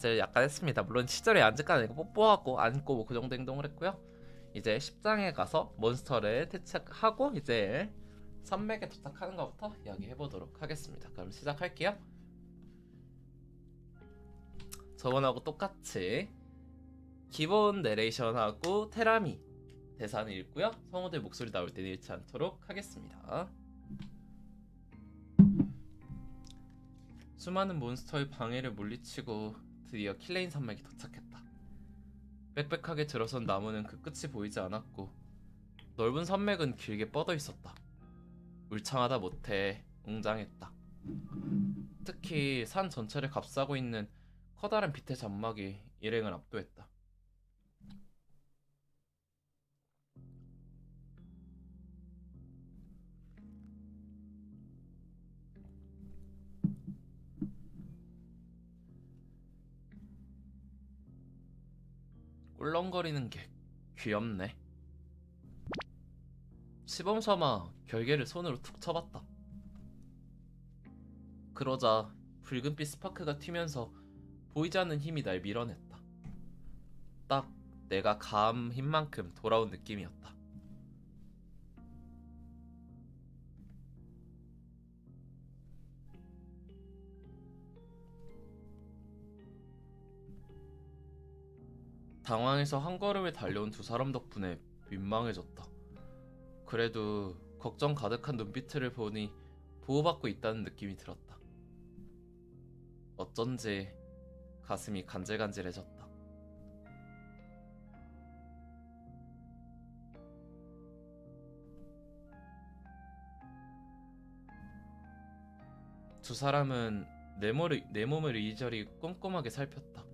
이제 약간 했습니다. 물론 시절에 앉을까는 뽀뽀하고 안고 뭐 그 정도 행동을 했고요. 이제 10장에 가서 몬스터를 퇴치하고 이제 산맥에 도착하는 것부터 이야기해 보도록 하겠습니다. 그럼 시작할게요. 저번하고 똑같이 기본 내레이션하고 테라미 대사는 읽고요. 성우들 목소리 나올 때는 잃지 않도록 하겠습니다. 수많은 몬스터의 방해를 물리치고 드디어 킬레인 산맥에 도착했다. 빽빽하게 들어선 나무는 그 끝이 보이지 않았고 넓은 산맥은 길게 뻗어 있었다. 울창하다 못해 웅장했다. 특히 산 전체를 감싸고 있는 커다란 빛의 장막이 일행을 압도했다. 꿀렁거리는 게 귀엽네. 시범삼아 결계를 손으로 툭 쳐봤다. 그러자 붉은빛 스파크가 튀면서 보이지 않는 힘이 날 밀어냈다. 딱 내가 가한 힘만큼 돌아온 느낌이었다. 당황해서 한 걸음을 달려온 두 사람 덕분에 민망해졌다. 그래도 걱정 가득한 눈빛을 보니 보호받고 있다는 느낌이 들었다. 어쩐지 가슴이 간질간질해졌다. 두 사람은 내 몸을 이리저리 꼼꼼하게 살폈다.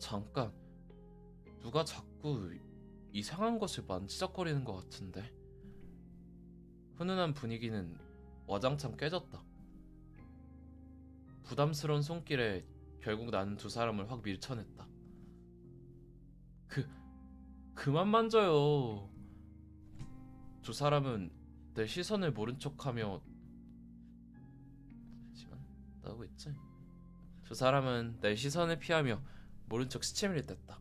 잠깐, 누가 자꾸 이상한 것을 만지작거리는 것 같은데. 훈훈한 분위기는 와장창 깨졌다. 부담스러운 손길에 결국 나는 두 사람을 확 밀쳐냈다. 그, 그만 만져요. 두 사람은 내 시선을 모른 척하며 잠시만 나오고 있지? 두 사람은 내 시선을 피하며 모른 척 시치미를 뗐다.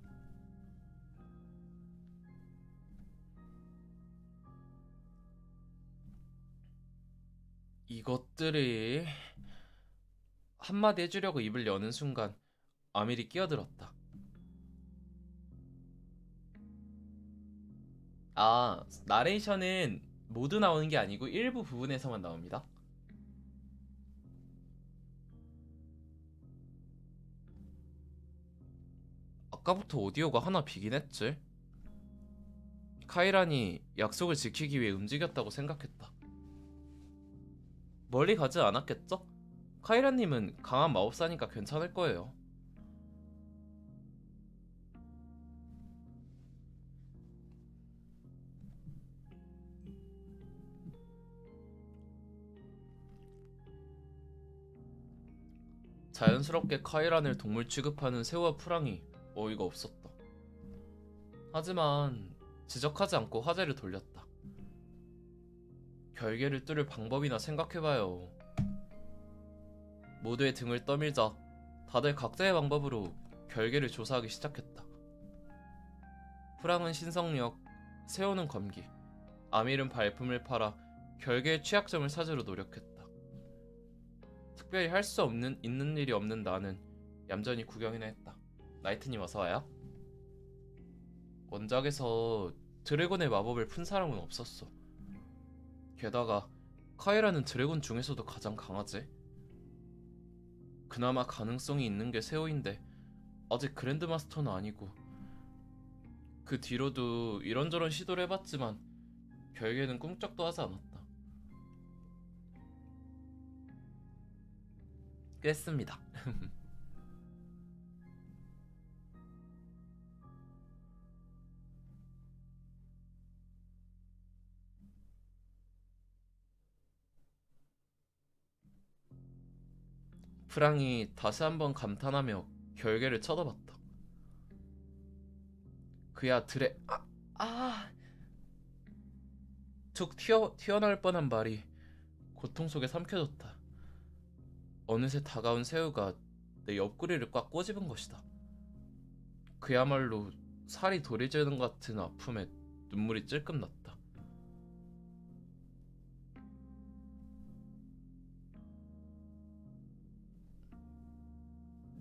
이것들이 한마디 해주려고 입을 여는 순간 아밀이 끼어들었다. 아, 나레이션은 모두 나오는 게 아니고 일부 부분에서만 나옵니다. 아까부터 오디오가 하나 비긴 했지. 카이란이 약속을 지키기 위해 움직였다고 생각했다. 멀리 가지 않았겠죠? 카이란님은 강한 마법사니까 괜찮을 거예요. 자연스럽게 카이란을 동물 취급하는 새우와 프랑이 어이가 없었다. 하지만 지적하지 않고 화제를 돌렸다. 결계를 뚫을 방법이나 생각해봐요. 모두의 등을 떠밀자 다들 각자의 방법으로 결계를 조사하기 시작했다. 프랑은 신성력, 세호는 검기, 아밀은 발품을 팔아 결계의 취약점을 찾으려 노력했다. 특별히 할 수 없는 있는 일이 없는 나는 얌전히 구경이나 했다. 나이트님 어서와요. 원작에서 드래곤의 마법을 푼 사람은 없었어. 게다가 카이라는 드래곤 중에서도 가장 강하지. 그나마 가능성이 있는 게 세호인데 아직 그랜드마스터는 아니고. 그 뒤로도 이런저런 시도를 해봤지만 결계는 꿈쩍도 하지 않았다. 깼습니다. 프랑이 다시 한번 감탄하며 결계를 쳐다봤다. 그야 툭 튀어나올 뻔한 말이 고통 속에 삼켜졌다. 어느새 다가온 새우가 내 옆구리를 꽉 꼬집은 것이다. 그야말로 살이 도리지는 것 같은 아픔에 눈물이 찔끔 났다.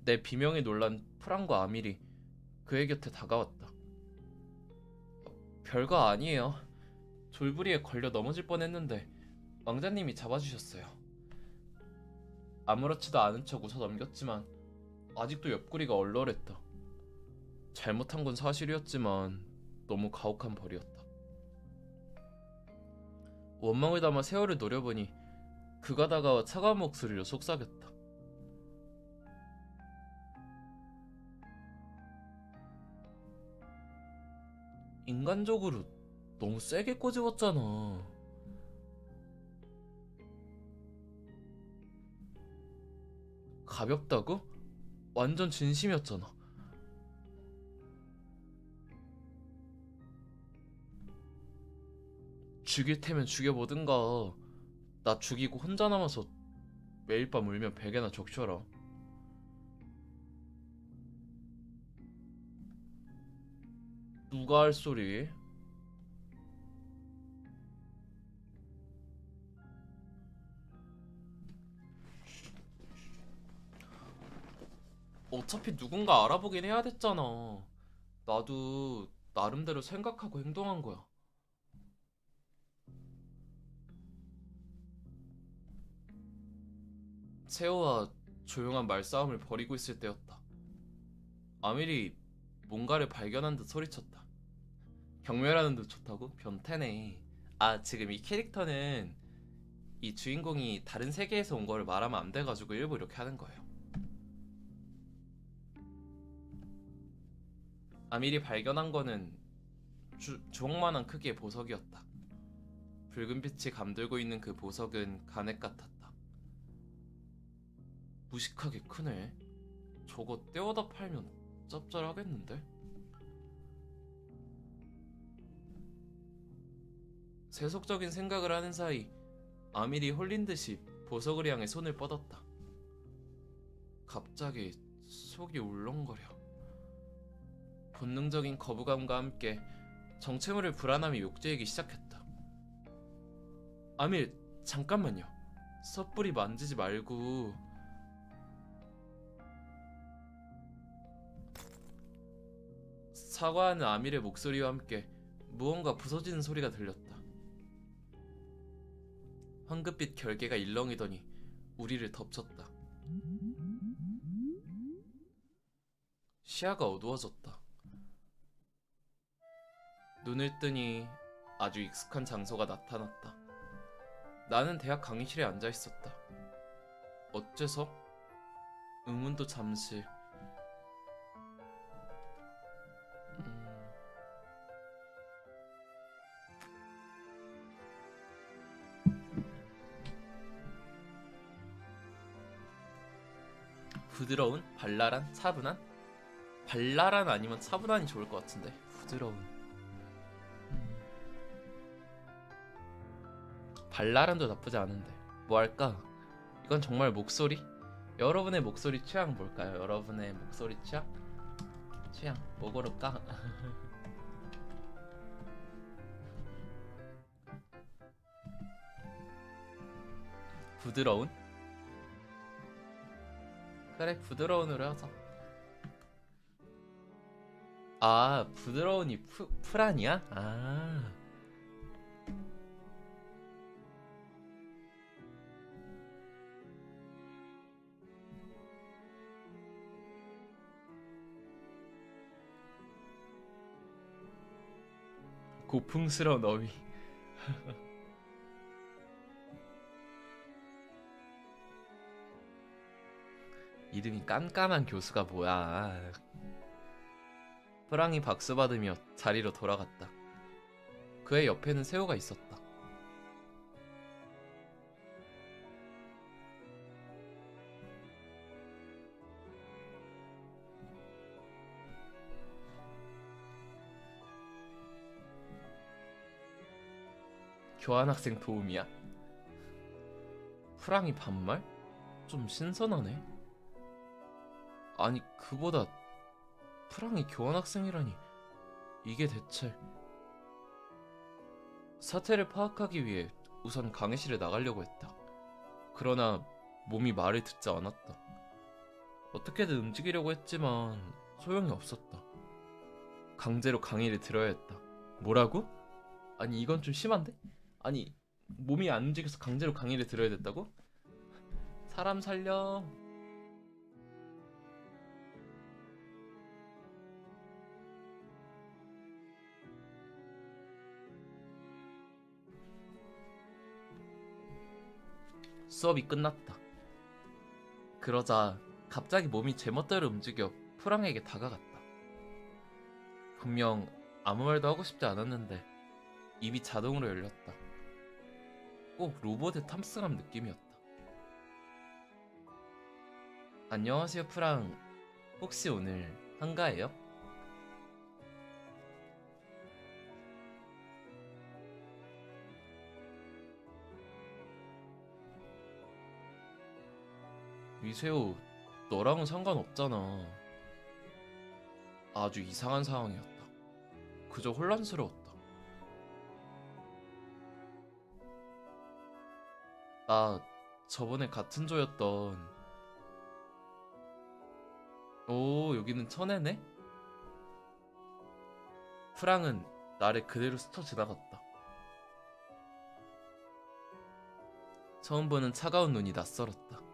내 비명에 놀란 프랑과 아밀이 그의 곁에 다가왔다. 별거 아니에요. 졸부리에 걸려 넘어질 뻔했는데 왕자님이 잡아주셨어요. 아무렇지도 않은 척 웃어 넘겼지만 아직도 옆구리가 얼얼했다. 잘못한 건 사실이었지만 너무 가혹한 벌이었다. 원망을 담아 세월을 노려보니 그가 다가와 차가운 목소리로 속삭였다. 인간적으로 너무 세게 꼬집었잖아. 가볍다고? 완전 진심이었잖아. 죽일 테면 죽여보든가. 나 죽이고 혼자 남아서 매일 밤 울면 베개나 적셔라. 누가 할 소리? 어차피 누군가 알아보긴 해야 됐잖아. 나도 나름대로 생각하고 행동한 거야. 세호와 조용한 말싸움을 벌이고 있을 때였다. 아밀이 뭔가를 발견한 듯 소리쳤다. 경멸하는 듯 좋다고? 변태네. 아, 지금 이 캐릭터는 이 주인공이 다른 세계에서 온 거를 말하면 안 돼가지고 일부 이렇게 하는 거예요. 아밀이 발견한 거는 주먹만한 크기의 보석이었다. 붉은 빛이 감돌고 있는 그 보석은 간액 같았다. 무식하게 크네. 저거 떼어다 팔면 짭짤하겠는데? 세속적인 생각을 하는 사이 아밀이 홀린 듯이 보석을 향해 손을 뻗었다. 갑자기 속이 울렁거려. 본능적인 거부감과 함께 정체모를 불안함이 욕제이기 시작했다. 아밀, 잠깐만요. 섣불리 만지지 말고. 사과하는 아밀의 목소리와 함께 무언가 부서지는 소리가 들렸다. 황급빛 결계가 일렁이더니 우리를 덮쳤다. 시야가 어두워졌다. 눈을 뜨니 아주 익숙한 장소가 나타났다. 나는 대학 강의실에 앉아 있었다. 어째서? 의문도 잠시. 부드러운, 발랄한, 차분한? 발랄한 아니면 차분한이 좋을 것 같은데. 부드러운. 발랄한도 나쁘지 않은데. 뭐 할까? 이건 정말 목소리? 여러분의 목소리 취향 뭘까요? 여러분의 목소리 취향? 뭐 고를까? 부드러운? 그래, 부드러운으로 하자. 아, 부드러운이 프란이야? 아. 고풍스러운 어휘. 이름이 깐깐한 교수가 뭐야. 프랑이 박수받으며 자리로 돌아갔다. 그의 옆에는 세호가 있었다. 교환학생 도움이야? 프랑이 반말? 좀 신선하네. 아니 그보다 프랑이 교환학생이라니 이게 대체... 사태를 파악하기 위해 우선 강의실에 나가려고 했다. 그러나 몸이 말을 듣지 않았다. 어떻게든 움직이려고 했지만 소용이 없었다. 강제로 강의를 들어야 했다. 뭐라고? 아니 이건 좀 심한데? 아니 몸이 안 움직여서 강제로 강의를 들어야 됐다고? 사람 살려. 수업이 끝났다. 그러자 갑자기 몸이 제멋대로 움직여 프랑에게 다가갔다. 분명 아무 말도 하고 싶지 않았는데 입이 자동으로 열렸다. 꼭 로봇에 탑승한 느낌이었다. 안녕하세요 프랑. 혹시 오늘 한가해요? 미세호, 너랑은 상관없잖아. 아주 이상한 상황이었다. 그저 혼란스러웠다. 나 저번에 같은 조였던... 오, 여기는 천혜네? 프랑은 나를 그대로 스쳐 지나갔다. 처음 보는 차가운 눈이 낯설었다.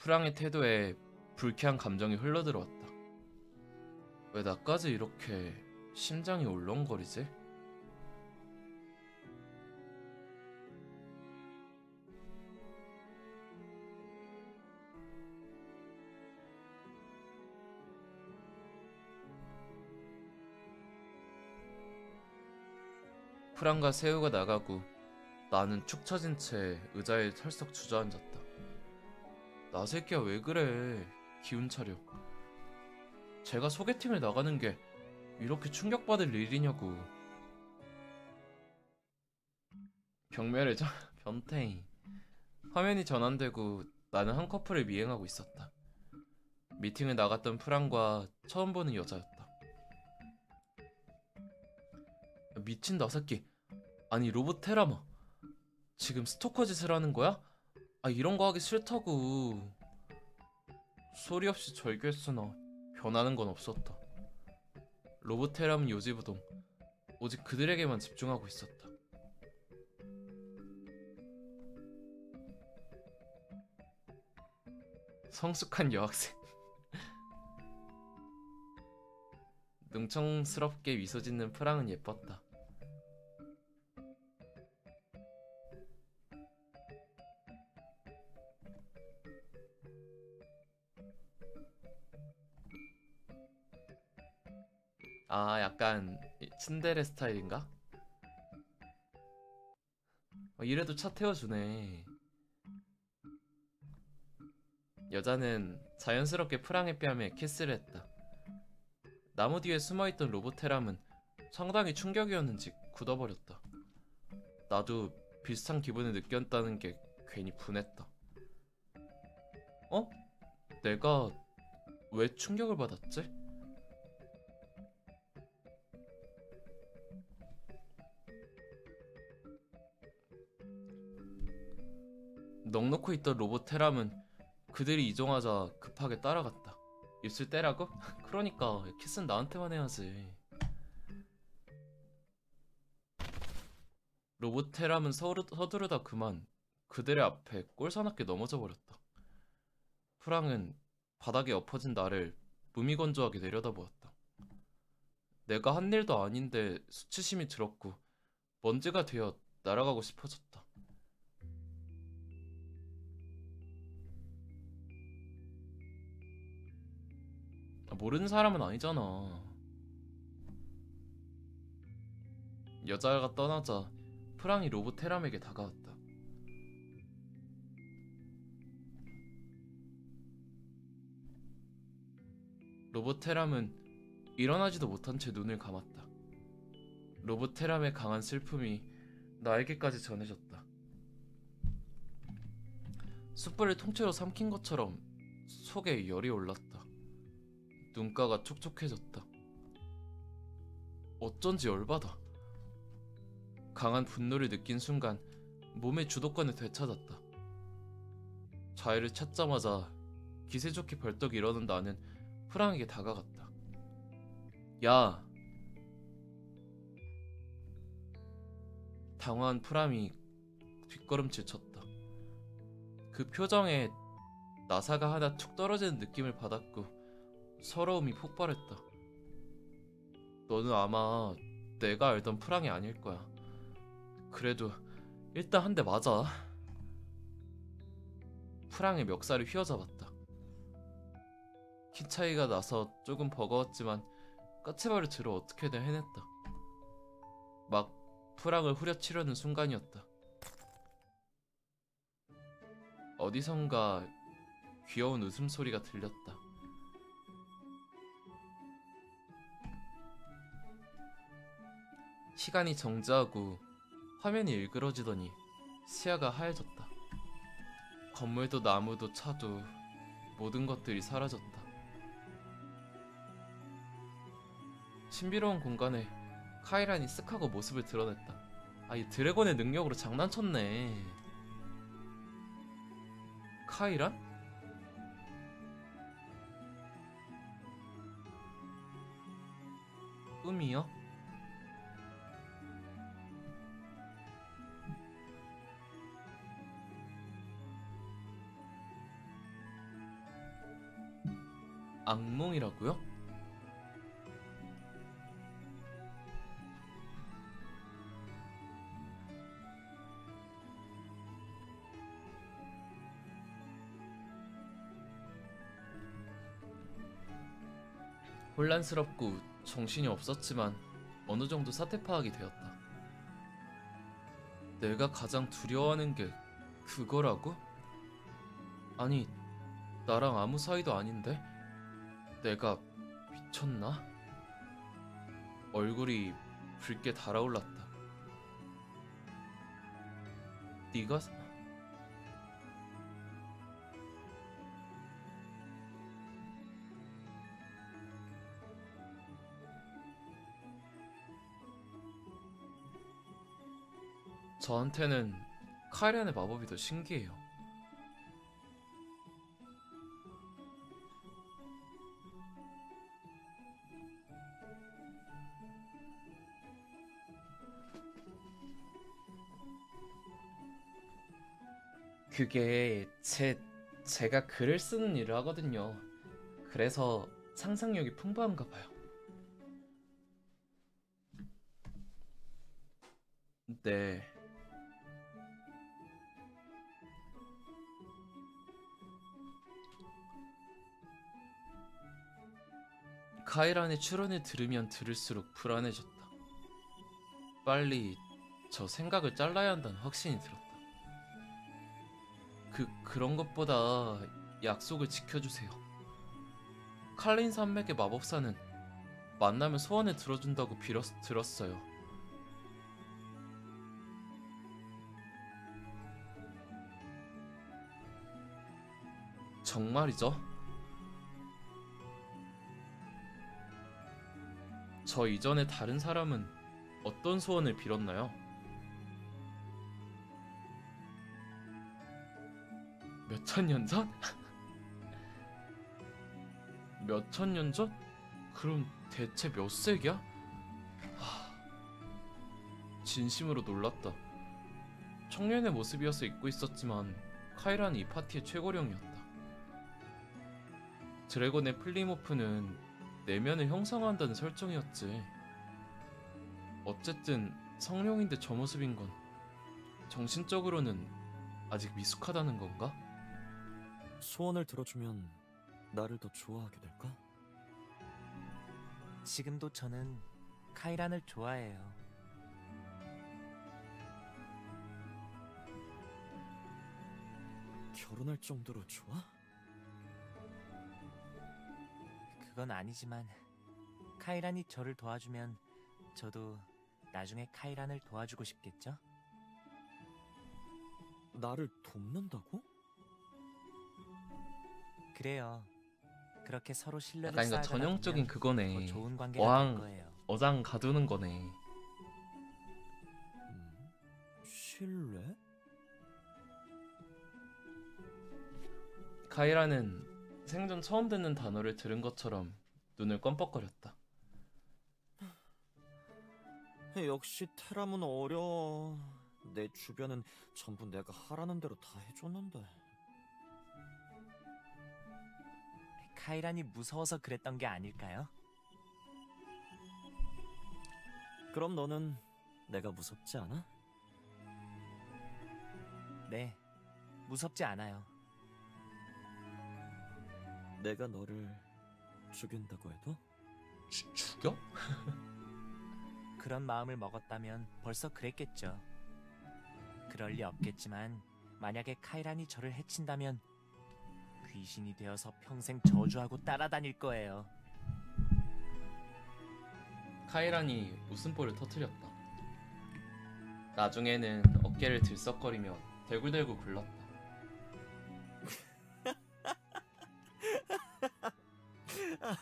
프랑의 태도에 불쾌한 감정이 흘러들어왔다. 왜 나까지 이렇게 심장이 울렁거리지? 프랑과 세우가 나가고 나는 축 처진 채 의자에 털썩 주저앉았다. 나 새끼야 왜 그래? 기운 차려. 제가 소개팅을 나가는 게 이렇게 충격받을 일이냐고. 경멸해져? 변태이. 화면이 전환되고 나는 한 커플을 미행하고 있었다. 미팅을 나갔던 프랑과 처음 보는 여자였다. 미친 나 새끼. 아니 로봇 테라마. 지금 스토커 짓을 하는 거야? 아 이런 거 하기 싫다고. 소리 없이 절규했으나 변하는 건 없었다. 로봇 테라는 요지부동. 오직 그들에게만 집중하고 있었다. 성숙한 여학생. 능청스럽게 미소 짓는 프랑은 예뻤다. 아 약간 츤데레 스타일인가? 이래도 차 태워주네. 여자는 자연스럽게 프랑의 뺨에 키스를 했다. 나무 뒤에 숨어있던 로보테람은 상당히 충격이었는지 굳어버렸다. 나도 비슷한 기분을 느꼈다는 게 괜히 분했다. 어? 내가 왜 충격을 받았지? 넋놓고 있던 로보테람은 그들이 이동하자 급하게 따라갔다. 입술 떼라고? 그러니까 키스는 나한테만 해야지. 로보테람은 서두르다 그만 그들의 앞에 꼴사납게 넘어져 버렸다. 프랑은 바닥에 엎어진 나를 무미건조하게 내려다보았다. 내가 한 일도 아닌데 수치심이 들었고 먼지가 되어 날아가고 싶어졌다. 모르는 사람은 아니잖아. 여자가 떠나자 프랑이 로보테람에게 다가왔다. 로보테람은 일어나지도 못한 채 눈을 감았다. 로보테람의 강한 슬픔이 나에게까지 전해졌다. 숯불을 통째로 삼킨 것처럼 속에 열이 올랐다. 눈가가 촉촉해졌다. 어쩐지 열받아. 강한 분노를 느낀 순간 몸의 주도권을 되찾았다. 자해를 찾자마자 기세 좋게 벌떡 일어난 나는 프랑에게 다가갔다. 야! 당황한 프람이 뒷걸음질 쳤다. 그 표정에 나사가 하나 툭 떨어지는 느낌을 받았고 서러움이 폭발했다. 너는 아마 내가 알던 프랑이 아닐 거야. 그래도 일단 한 대 맞아. 프랑의 멱살을 휘어잡았다. 키 차이가 나서 조금 버거웠지만 까치발을 들어 어떻게든 해냈다. 막 프랑을 후려치려는 순간이었다. 어디선가 귀여운 웃음소리가 들렸다. 시간이 정지하고 화면이 일그러지더니 시야가 하얘졌다. 건물도 나무도 차도 모든 것들이 사라졌다. 신비로운 공간에 카이란이 쓱 하고 모습을 드러냈다. 아, 이 드래곤의 능력으로 장난쳤네. 카이란? 꿈이요? 악몽이라고요? 혼란스럽고 정신이 없었지만 어느 정도 사태 파악이 되었다. 내가 가장 두려워하는 게 그거라고? 아니, 나랑 아무 사이도 아닌데? 내가 미쳤나? 얼굴이 붉게 달아올랐다. 네가... 저한테는 카이란의 마법이 더 신기해요. 그게 제가 글을 쓰는 일을 하거든요. 그래서 상상력이 풍부한가 봐요. 네. 카이란의 출연을 들으면 들을수록 불안해졌다. 빨리 저 생각을 잘라야 한다는 확신이 들었다. 그런 것보다 약속을 지켜주세요. 칼린 산맥의 마법사는 만나면 소원을 들어준다고 들었어요. 정말이죠? 저 이전에 다른 사람은 어떤 소원을 빌었나요? 몇천 년 전? 몇천 년 전? 그럼 대체 몇 세기야? 진심으로 놀랐다. 청년의 모습이어서 잊고 있었지만 카이란이 이 파티의 최고령이었다. 드래곤의 플리모프는 내면을 형성한다는 설정이었지. 어쨌든 성룡인데 저 모습인 건 정신적으로는 아직 미숙하다는 건가? 소원을 들어주면 나를 더 좋아하게 될까? 지금도 저는 카이란을 좋아해요. 결혼할 정도로 좋아? 그건 아니지만 카이란이 저를 도와주면 저도 나중에 카이란을 도와주고 싶겠죠? 나를 돕는다고? 그래요. 그렇게 서로 신뢰를 약간 이거 쌓아가다 전형적인 보면 그거네. 더 좋은 관계가 어항 될 거예요. 어장 가두는 거네. 신뢰? 카이라는 생전 처음 듣는 단어를 들은 것처럼 눈을 껌뻑거렸다. 역시 테람은 어려워. 내 주변은 전부 내가 하라는 대로 다 해줬는데. 카이란이 무서워서 그랬던 게 아닐까요? 그럼 너는 내가 무섭지 않아? 네, 무섭지 않아요. 내가 너를 죽인다고 해도? 죽여? 그런 마음을 먹었다면 벌써 그랬겠죠. 그럴 리 없겠지만 만약에 카이란이 저를 해친다면 귀신이 되어서 평생 저주하고 따라다닐 거예요. 카이란이 웃음보를 터뜨렸다. 나중에는 어깨를 들썩거리며 대굴대굴 굴렀다.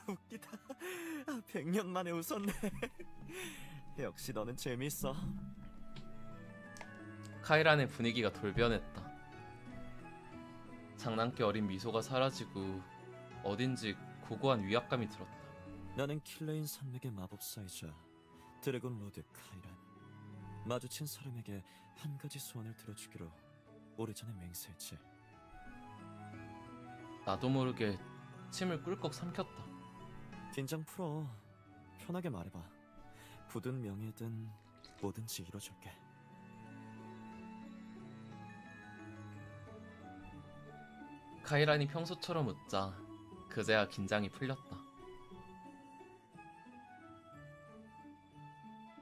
웃기다. 100년 만에 웃었네. 역시 너는 재밌어. 카이란의 분위기가 돌변했다. 장난기 어린 미소가 사라지고 어딘지 고고한 위압감이 들었다. 나는 킬레인 산맥의 마법사이자 드래곤 로드 카이란. 마주친 사람에게 한 가지 소원을 들어주기로 오래전에 맹세했지. 나도 모르게 침을 꿀꺽 삼켰다. 긴장 풀어. 편하게 말해봐. 굳은 명예든 뭐든지 이뤄줄게. 카이란이 평소처럼 웃자 그제야 긴장이 풀렸다.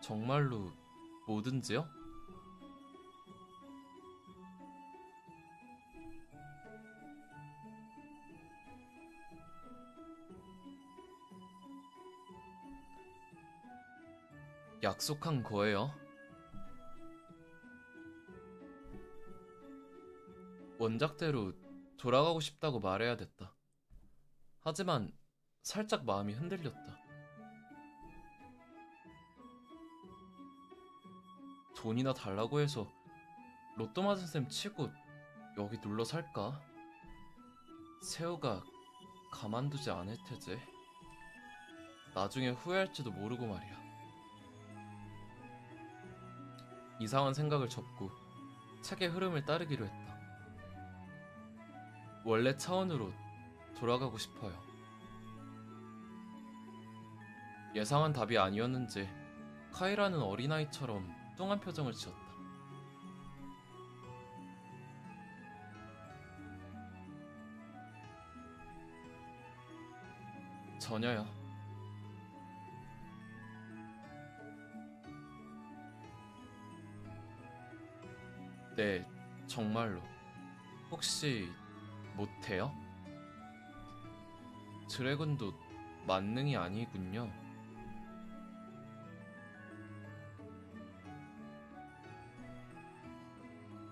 정말로 뭐든지요? 약속한 거예요? 원작대로 돌아가고 싶다고 말해야 됐다. 하지만 살짝 마음이 흔들렸다. 돈이나 달라고 해서 로또 맞은 셈 치고 여기 눌러 살까? 세우가 가만두지 않을 테지. 나중에 후회할지도 모르고 말이야. 이상한 생각을 접고 책의 흐름을 따르기로 했다. 원래 차원으로 돌아가고 싶어요. 예상한 답이 아니었는지 카이라는 어린아이처럼 뚱한 표정을 지었다. 전혀요. 네, 정말로. 혹시 못해요? 드래곤도 만능이 아니군요.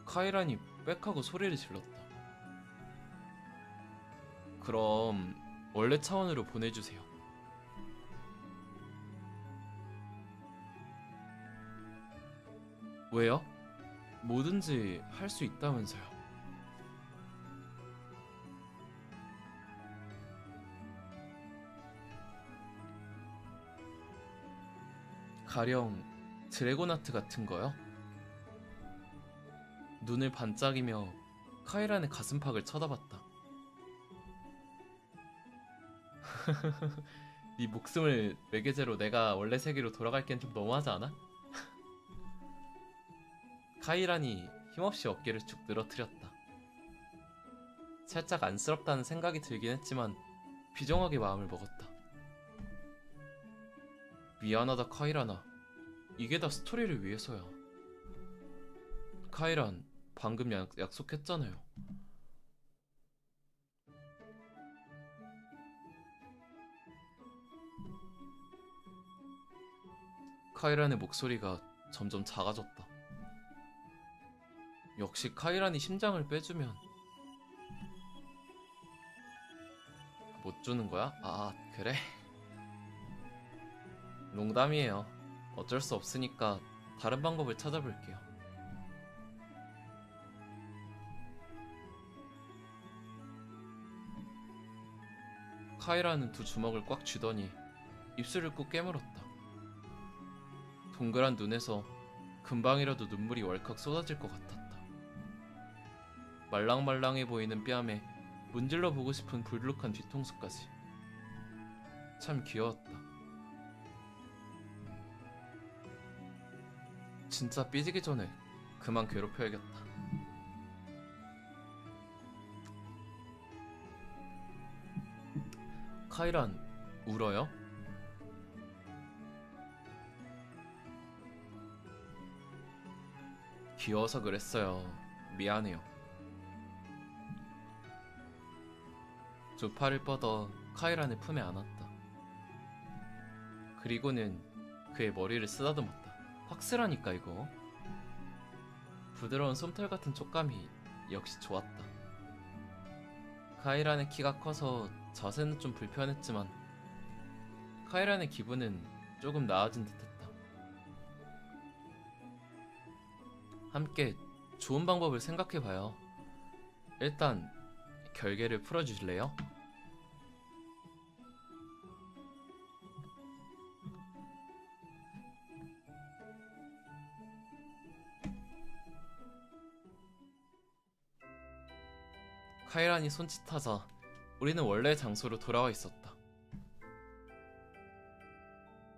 카이란이 빽하고 소리를 질렀다. 그럼 원래 차원으로 보내주세요. 왜요? 뭐든지 할 수 있다면서요. 가령 드래곤 아트 같은 거요? 눈을 반짝이며 카이란의 가슴팍을 쳐다봤다. 네 목숨을 매개제로 내가 원래 세계로 돌아갈기엔 좀 너무하지 않아? 카이란이 힘없이 어깨를 쭉 늘어뜨렸다. 살짝 안쓰럽다는 생각이 들긴 했지만 비정하게 마음을 먹었다. 미안하다 카이란아. 이게 다 스토리를 위해서야. 카이란 방금 약속했잖아요. 카이란의 목소리가 점점 작아졌다. 역시 카이란이 심장을 빼주면 못 주는 거야? 아, 그래? 농담이에요. 어쩔 수 없으니까 다른 방법을 찾아볼게요. 카이라는 두 주먹을 꽉 쥐더니 입술을 꾹 깨물었다. 동그란 눈에서 금방이라도 눈물이 월컥 쏟아질 것 같았다. 말랑말랑해 보이는 뺨에 문질러 보고 싶은 불룩한 뒤통수까지. 참 귀여웠다. 진짜 삐지기 전에 그만 괴롭혀야겠다. 카이란, 울어요? 귀여워서 그랬어요. 미안해요. 두 팔을 뻗어 카이란의 품에 안았다. 그리고는 그의 머리를 쓰다듬었다. 확실하니까 이거. 부드러운 솜털 같은 촉감이 역시 좋았다. 카이란의 키가 커서 자세는 좀 불편했지만 카이란의 기분은 조금 나아진 듯했다. 함께 좋은 방법을 생각해봐요. 일단 결계를 풀어주실래요? 카이란이 손짓하자 우리는 원래의 장소로 돌아와 있었다.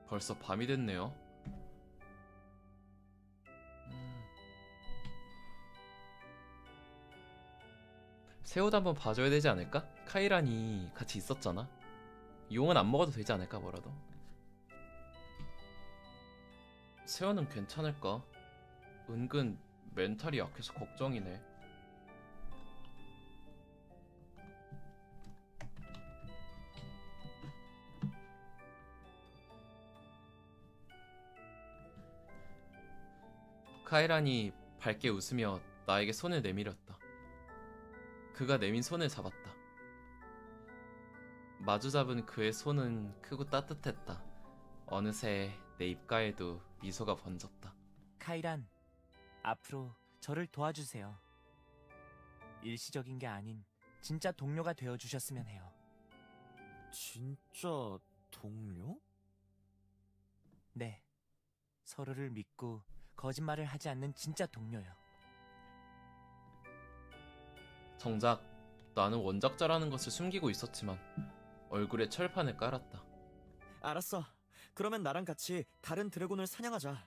벌써 밤이 됐네요. 새우도 한번 봐줘야 되지 않을까? 카이란이 같이 있었잖아. 용은 안 먹어도 되지 않을까 뭐라도. 새우는 괜찮을까? 은근 멘탈이 약해서 걱정이네. 카이란이 밝게 웃으며 나에게 손을 내밀었다. 그가 내민 손을 잡았다. 마주 잡은 그의 손은 크고 따뜻했다. 어느새 내 입가에도 미소가 번졌다. 카이란, 앞으로 저를 도와주세요. 일시적인 게 아닌 진짜 동료가 되어주셨으면 해요. 진짜 동료? 네, 서로를 믿고 거짓말을 하지 않는 진짜 동료요. 정작 나는 원작자라는 것을 숨기고 있었지만 얼굴에 철판을 깔았다. 알았어. 그러면 나랑 같이 다른 드래곤을 사냥하자.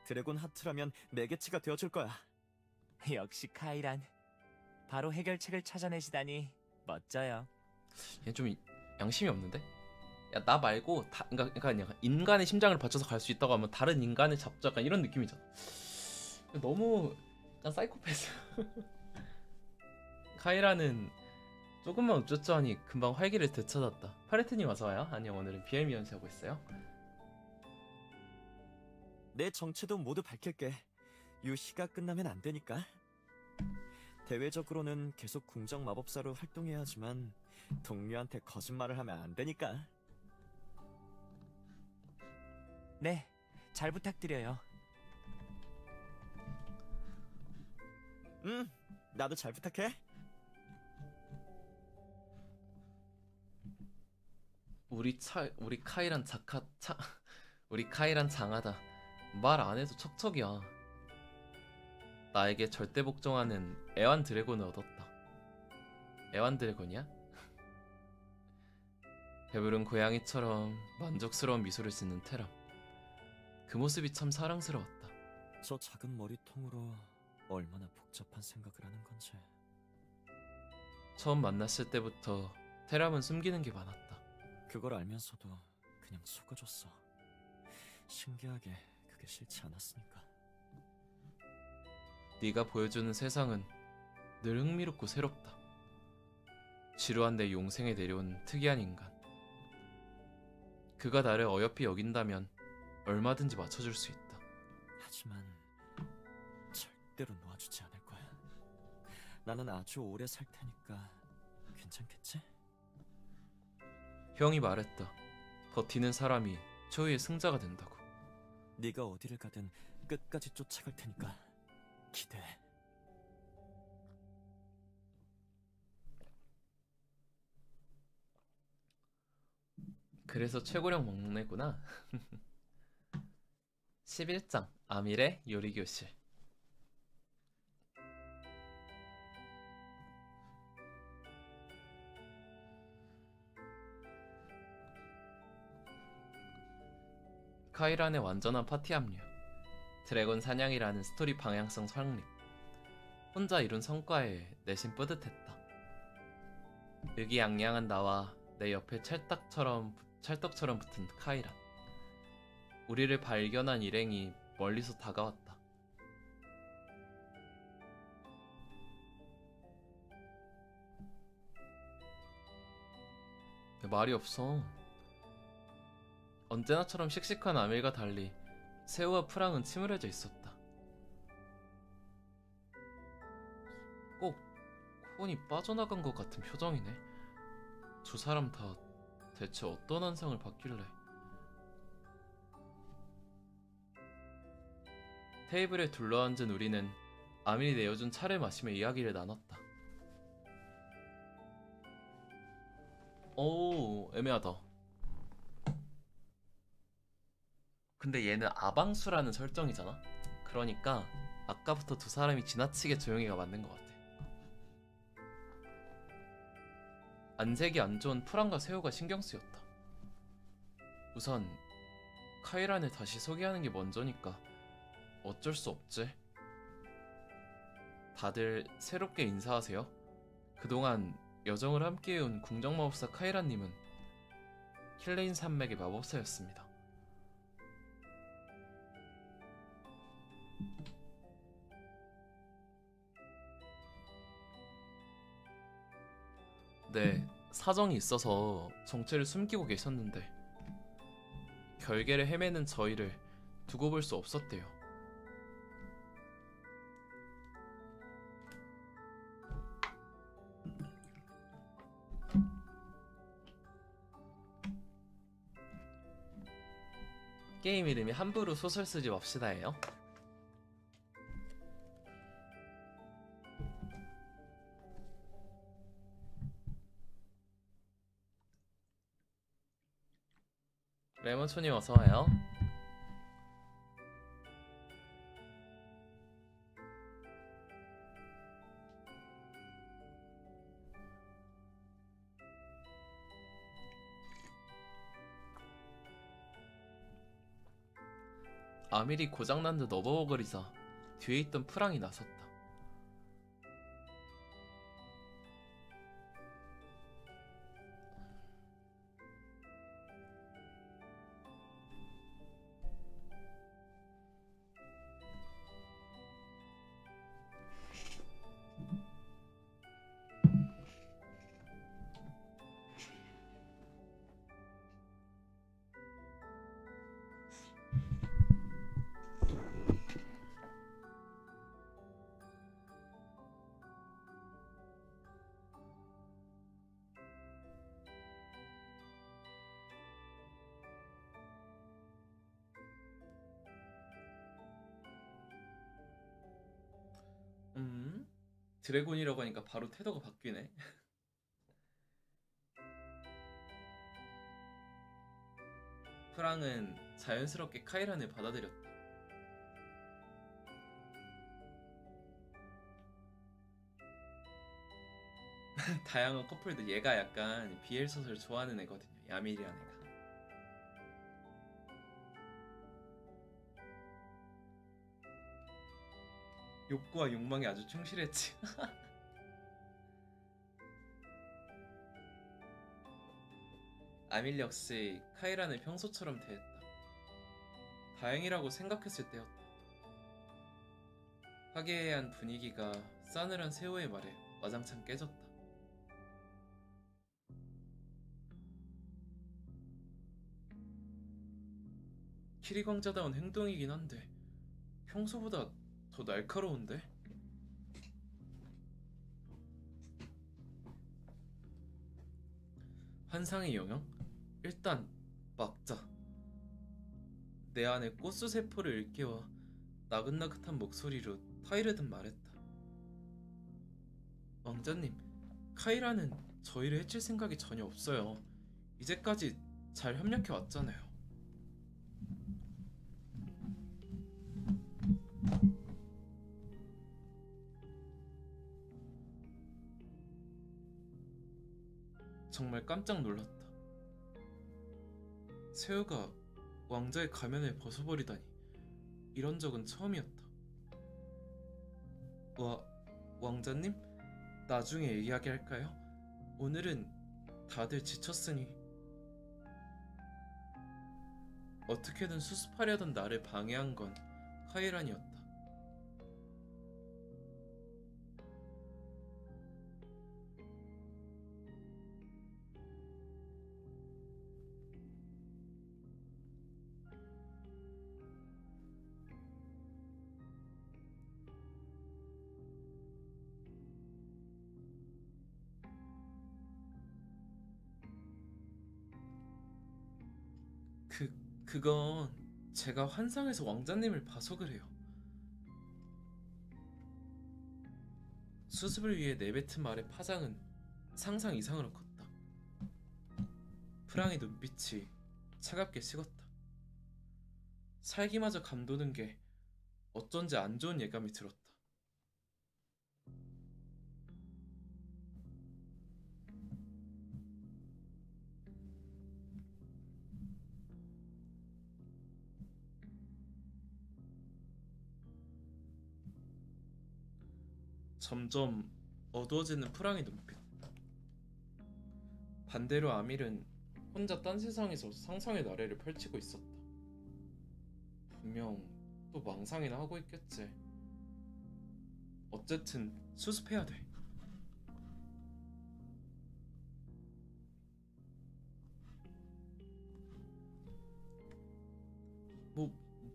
드래곤 하트라면 매개체가 되어줄 거야. 역시 카이란, 바로 해결책을 찾아내시다니 멋져요. 얘 좀 양심이 없는데? 야, 나 말고 그러니까 인간의 심장을 바쳐서 갈 수 있다고 하면 다른 인간을 잡자, 약간 이런 느낌이잖아. 너무 약간 사이코패스. 카이라는 조금만 우쭈쭈 하니 금방 활기를 되찾았다. 파레트님 어서와요. 안녕. 오늘은 BM 연습하고 있어요. 내 정체도 모두 밝힐게. 유희가 끝나면 안 되니까. 대외적으로는 계속 궁정 마법사로 활동해야 하지만 동료한테 거짓말을 하면 안 되니까. 네, 잘 부탁드려요. 나도 잘 부탁해. 우리 카이란 우리 카이란 장하다. 말 안 해도 척척이야. 나에게 절대 복종하는 애완 드래곤을 얻었다. 애완 드래곤이야? 배부른 고양이처럼 만족스러운 미소를 짓는 테람. 그 모습이 참 사랑스러웠다. 저 작은 머리통으로 얼마나 복잡한 생각을 하는 건지. 처음 만났을 때부터 테람은 숨기는 게 많았다. 그걸 알면서도 그냥 속아줬어. 신기하게 그게 싫지 않았으니까. 네가 보여주는 세상은 늘 흥미롭고 새롭다. 지루한 내 용생에 내려온 특이한 인간. 그가 나를 어여삐 여긴다면 얼마든지 맞춰줄 수 있다. 하지만 절대로 놓아주지 않을 거야. 나는 아주 오래 살 테니까 괜찮겠지? 형이 말했다. 버티는 사람이 최후의 승자가 된다고. 네가 어디를 가든 끝까지 쫓아갈 테니까 기대해. 그래서 최고령 막내구나. 11장 아밀의 요리교실. 카이란의 완전한 파티 합류. 드래곤 사냥이라는 스토리 방향성 성립. 혼자 이룬 성과에 내심 뿌듯했다. 의기양양한 나와 내 옆에 찰떡처럼 붙은 카이란. 우리를 발견한 일행이 멀리서 다가왔다. 말이 없어. 언제나처럼 씩씩한 아밀과 달리 새우와 프랑은 침울해져 있었다. 꼭 혼이 빠져나간 것 같은 표정이네. 두 사람 다 대체 어떤 환상을 받길래. 테이블에 둘러앉은 우리는 아밀이 내어준 차를 마시며 이야기를 나눴다. 오, 애매하다. 근데 얘는 아방수라는 설정이잖아? 그러니까 아까부터 두 사람이 지나치게 조용히가 맞는 것 같아. 안색이 안 좋은 프랑과 새우가 신경 쓰였다. 우선 카이란을 다시 소개하는 게 먼저니까 어쩔 수 없지. 다들 새롭게 인사하세요. 그동안 여정을 함께해온 궁정마법사 카이란님은 킬레인 산맥의 마법사였습니다. 네, 사정이 있어서 정체를 숨기고 계셨는데 결계를 헤매는 저희를 두고 볼 수 없었대요. 게임 이름이 함부로 소설 쓰지 맙시다예요. 레몬초님 어서와요. 아밀이 고장난 듯 어버버거리자 뒤에 있던 프랑이 나섰다. 드래곤이라고 하니까 바로 태도가 바뀌네. 프랑은 자연스럽게 카이란을 받아들였다. 다양한 커플들 얘가 약간 BL 소설 좋아하는 애거든요. 야밀이라는 애가. 욕구와 욕망에 아주 충실했지. 아밀 역시 카이란을 평소처럼 대했다. 다행이라고 생각했을 때였다. 화기애애한 분위기가 싸늘한 새우의 말에 와장창 깨졌다. 키리광자다운 행동이긴 한데 평소보다 더 날카로운데? 환상의 영역? 일단 막자. 내 안에 꽃수 세포를 일깨워 나긋나긋한 목소리로 타이르든 말했다. 왕자님, 카이라는 저희를 해칠 생각이 전혀 없어요. 이제까지 잘 협력해 왔잖아요. 정말 깜짝 놀랐다. 세우가 왕자의 가면을 벗어버리다니 이런 적은 처음이었다. 왕자님? 나중에 얘기하게 할까요? 오늘은 다들 지쳤으니. 어떻게든 수습하려던 나를 방해한 건 카이란이었다. 그건 제가 환상에서 왕자님을 봐서 그래요. 수습을 위해 내뱉은 말의 파장은 상상 이상으로 컸다. 프랑의 눈빛이 차갑게 식었다. 살기마저 감도는 게 어쩐지 안 좋은 예감이 들었다. 점점 어두워지는 프랑의 눈빛. 반대로 아밀은 혼자 딴 세상에서 상상의 나래를 펼치고 있었다. 분명 또 망상이나 하고 있겠지. 어쨌든 수습해야 돼.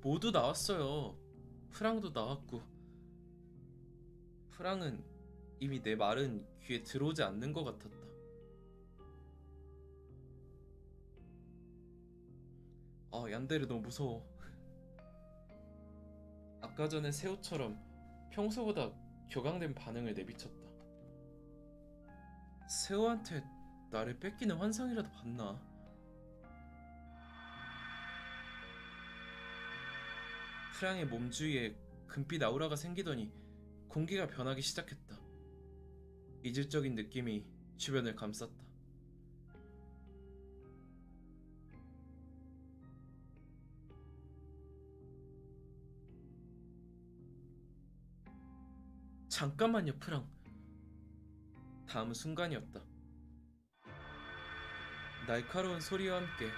모두 나왔어요. 프랑도 나왔고. 프랑은 이미 내 말은 귀에 들어오지 않는 것 같았다. 얀데르 너무 무서워. 아까 전에 세우처럼 평소보다 격앙된 반응을 내비쳤다. 세우한테 나를 뺏기는 환상이라도 봤나? 프랑의 몸 주위에 금빛 아우라가 생기더니 공기가 변하기 시작했다. 이질적인 느낌이 주변을 감쌌다. 잠깐만요, 프랑. 다음 순간이었다. 날카로운 소리와 함께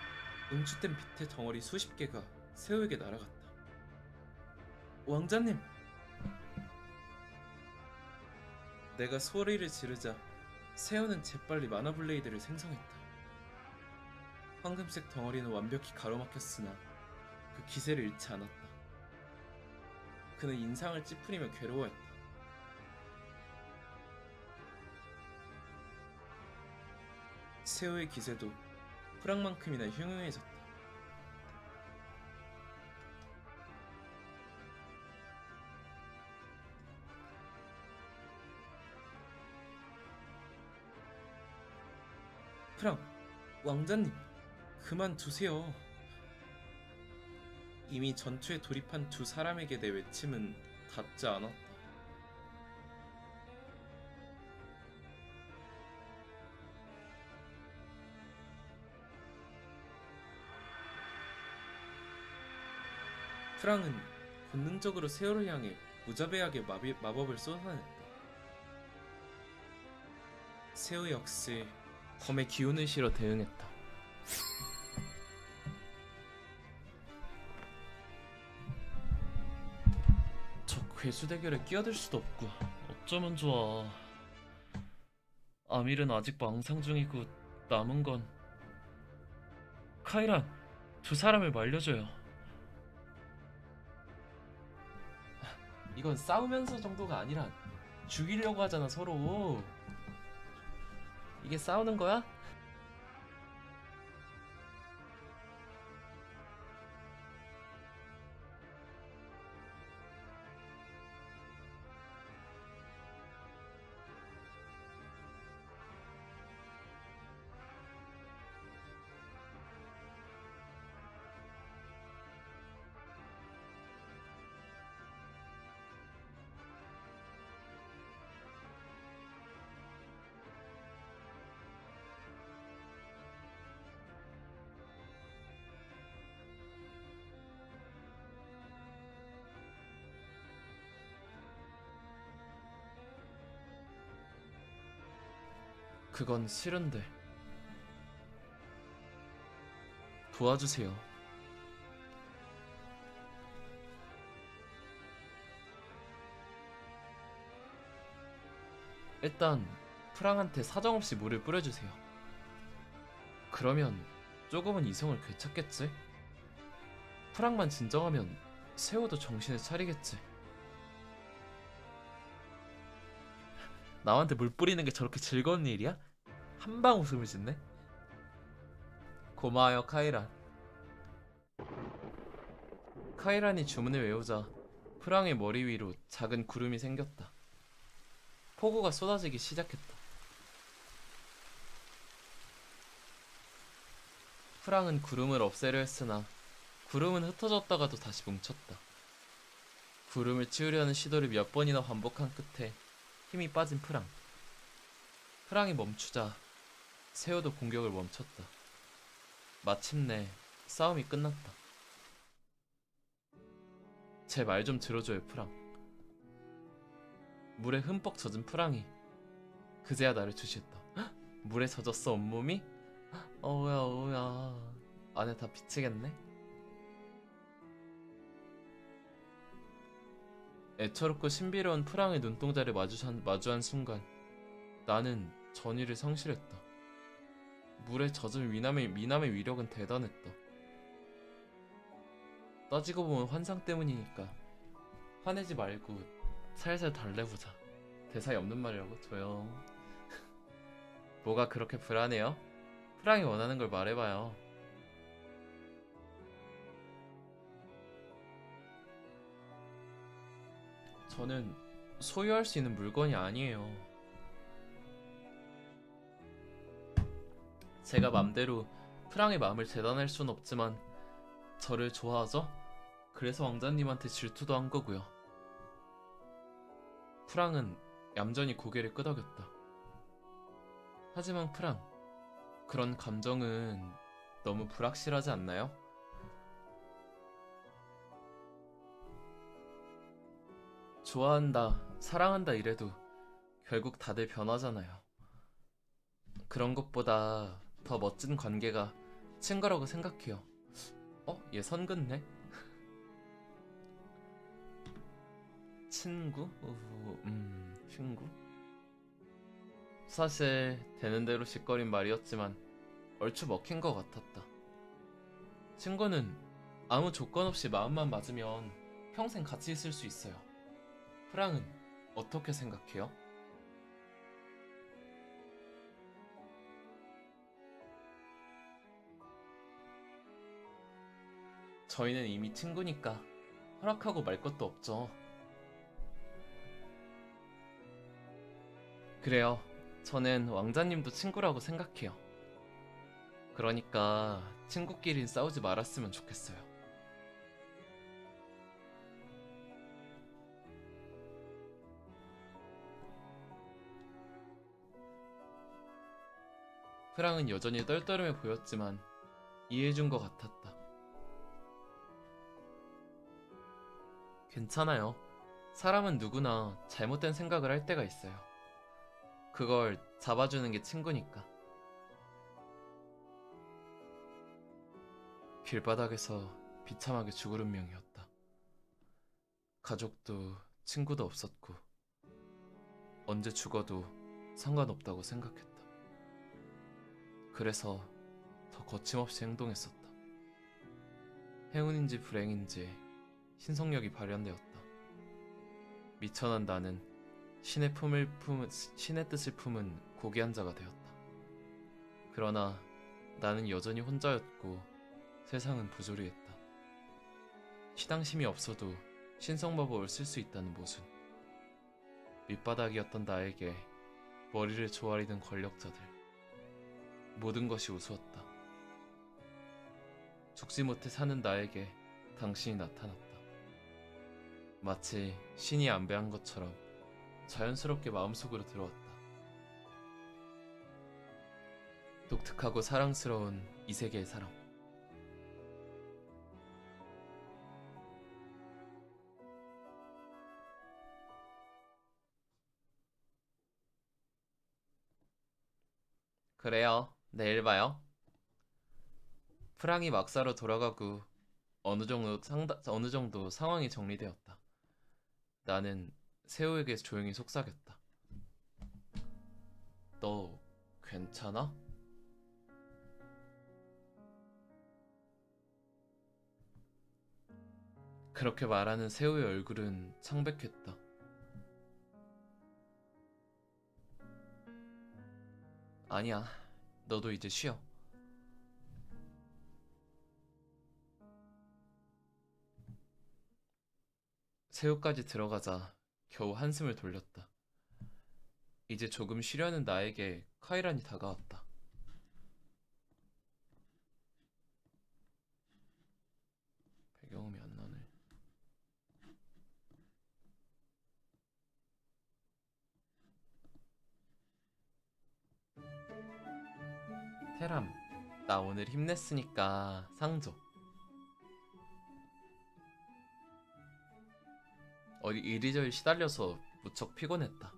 응축된 빛의 덩어리 수십 개가 세우에게 날아갔다. 왕자님! 내가 소리를 지르자 세우는 재빨리 마나블레이드를 생성했다. 황금색 덩어리는 완벽히 가로막혔으나 그 기세를 잃지 않았다. 그는 인상을 찌푸리며 괴로워했다. 세우의 기세도 프랑만큼이나 흉흉해졌다. 프랑, 왕자님, 그만두세요. 이미 전투에 돌입한 두 사람에게 내 외침은 닿지 않았다. 프랑은 본능적으로 세월을 향해 무자비하게 마법을 쏟아냈다. 세우 역시 검의 기운을 실어 대응했다. 저 괴수 대결에 끼어들 수도 없고 어쩌면 좋아. 아밀은 아직 망상 중이고 남은 건 카이란, 두 사람을 말려줘요. 이건 싸우면서 정도가 아니라 죽이려고 하잖아, 서로. 이게 싸우는 거야? 그건 싫은데. 도와주세요. 일단 프랑한테 사정없이 물을 뿌려주세요. 그러면 조금은 이성을 되찾겠지? 프랑만 진정하면 세호도 정신을 차리겠지. 남한테 물 뿌리는 게 저렇게 즐거운 일이야? 한방 웃음을 짓네? 고마워요, 카이란. 카이란이 주문을 외우자 프랑의 머리 위로 작은 구름이 생겼다. 폭우가 쏟아지기 시작했다. 프랑은 구름을 없애려 했으나 구름은 흩어졌다가도 다시 뭉쳤다. 구름을 치우려는 시도를 몇 번이나 반복한 끝에 힘이 빠진 프랑. 프랑이 멈추자 세호도 공격을 멈췄다. 마침내 싸움이 끝났다. 제 말 좀 들어줘요, 프랑. 물에 흠뻑 젖은 프랑이 그제야 나를 주시했다. 헉! 물에 젖었어, 온몸이? 어우야, 어우야. 안에 다 비치겠네? 애처롭고 신비로운 프랑의 눈동자를 마주한 순간 나는 전의를 상실했다. 물에 젖은 미남의 위력은 대단했다. 따지고 보면 환상 때문이니까 화내지 말고 살살 달래보자. 대사에 없는 말이라고? 조용. 뭐가 그렇게 불안해요? 프랑이 원하는 걸 말해봐요. 저는 소유할 수 있는 물건이 아니에요. 제가 맘대로 프랑의 마음을 재단할 순 없지만 저를 좋아하죠? 그래서 왕자님한테 질투도 한 거고요. 프랑은 얌전히 고개를 끄덕였다. 하지만 프랑, 그런 감정은 너무 불확실하지 않나요? 좋아한다, 사랑한다 이래도 결국 다들 변하잖아요. 그런 것보다 더 멋진 관계가 친구라고 생각해요. 얘 선긋네? 친구? 친구? 사실 되는 대로 짓거린 말이었지만 얼추 먹힌 것 같았다. 친구는 아무 조건 없이 마음만 맞으면 평생 같이 있을 수 있어요. 프랑은 어떻게 생각해요? 저희는 이미 친구니까 허락하고 말 것도 없죠. 그래요. 저는 왕자님도 친구라고 생각해요. 그러니까 친구끼린 싸우지 말았으면 좋겠어요. 프랑은 여전히 떨떠름해 보였지만 이해해준 것 같았다. 괜찮아요. 사람은 누구나 잘못된 생각을 할 때가 있어요. 그걸 잡아주는 게 친구니까. 길바닥에서 비참하게 죽을 운명이었다. 가족도 친구도 없었고 언제 죽어도 상관없다고 생각했다. 그래서 더 거침없이 행동했었다. 행운인지 불행인지 신성력이 발현되었다. 미천한 나는 신의 뜻을 품은 고귀한 자가 되었다. 그러나 나는 여전히 혼자였고 세상은 부조리했다. 시당심이 없어도 신성마법을 쓸 수 있다는 모순. 밑바닥이었던 나에게 머리를 조아리던 권력자들. 모든 것이 우스웠다. 죽지 못해 사는 나에게 당신이 나타났다. 마치 신이 안배한 것처럼 자연스럽게 마음속으로 들어왔다. 독특하고 사랑스러운 이 세계의 사람. 그래요. 내일 봐요. 프랑이 막사로 돌아가고 어느 정도 상황이 정리되었다. 나는 세호에게 조용히 속삭였다. 너 괜찮아? 그렇게 말하는 세호의 얼굴은 창백했다. 아니야. 너도 이제 쉬어. 새우까지 들어가자 겨우 한숨을 돌렸다. 이제 조금 쉬려는 나에게 카이란이 다가왔다. 배경음이 안 나네. 테람, 나 오늘 힘냈으니까 상 줘. 어디 이리저리 시달려서 무척 피곤했다.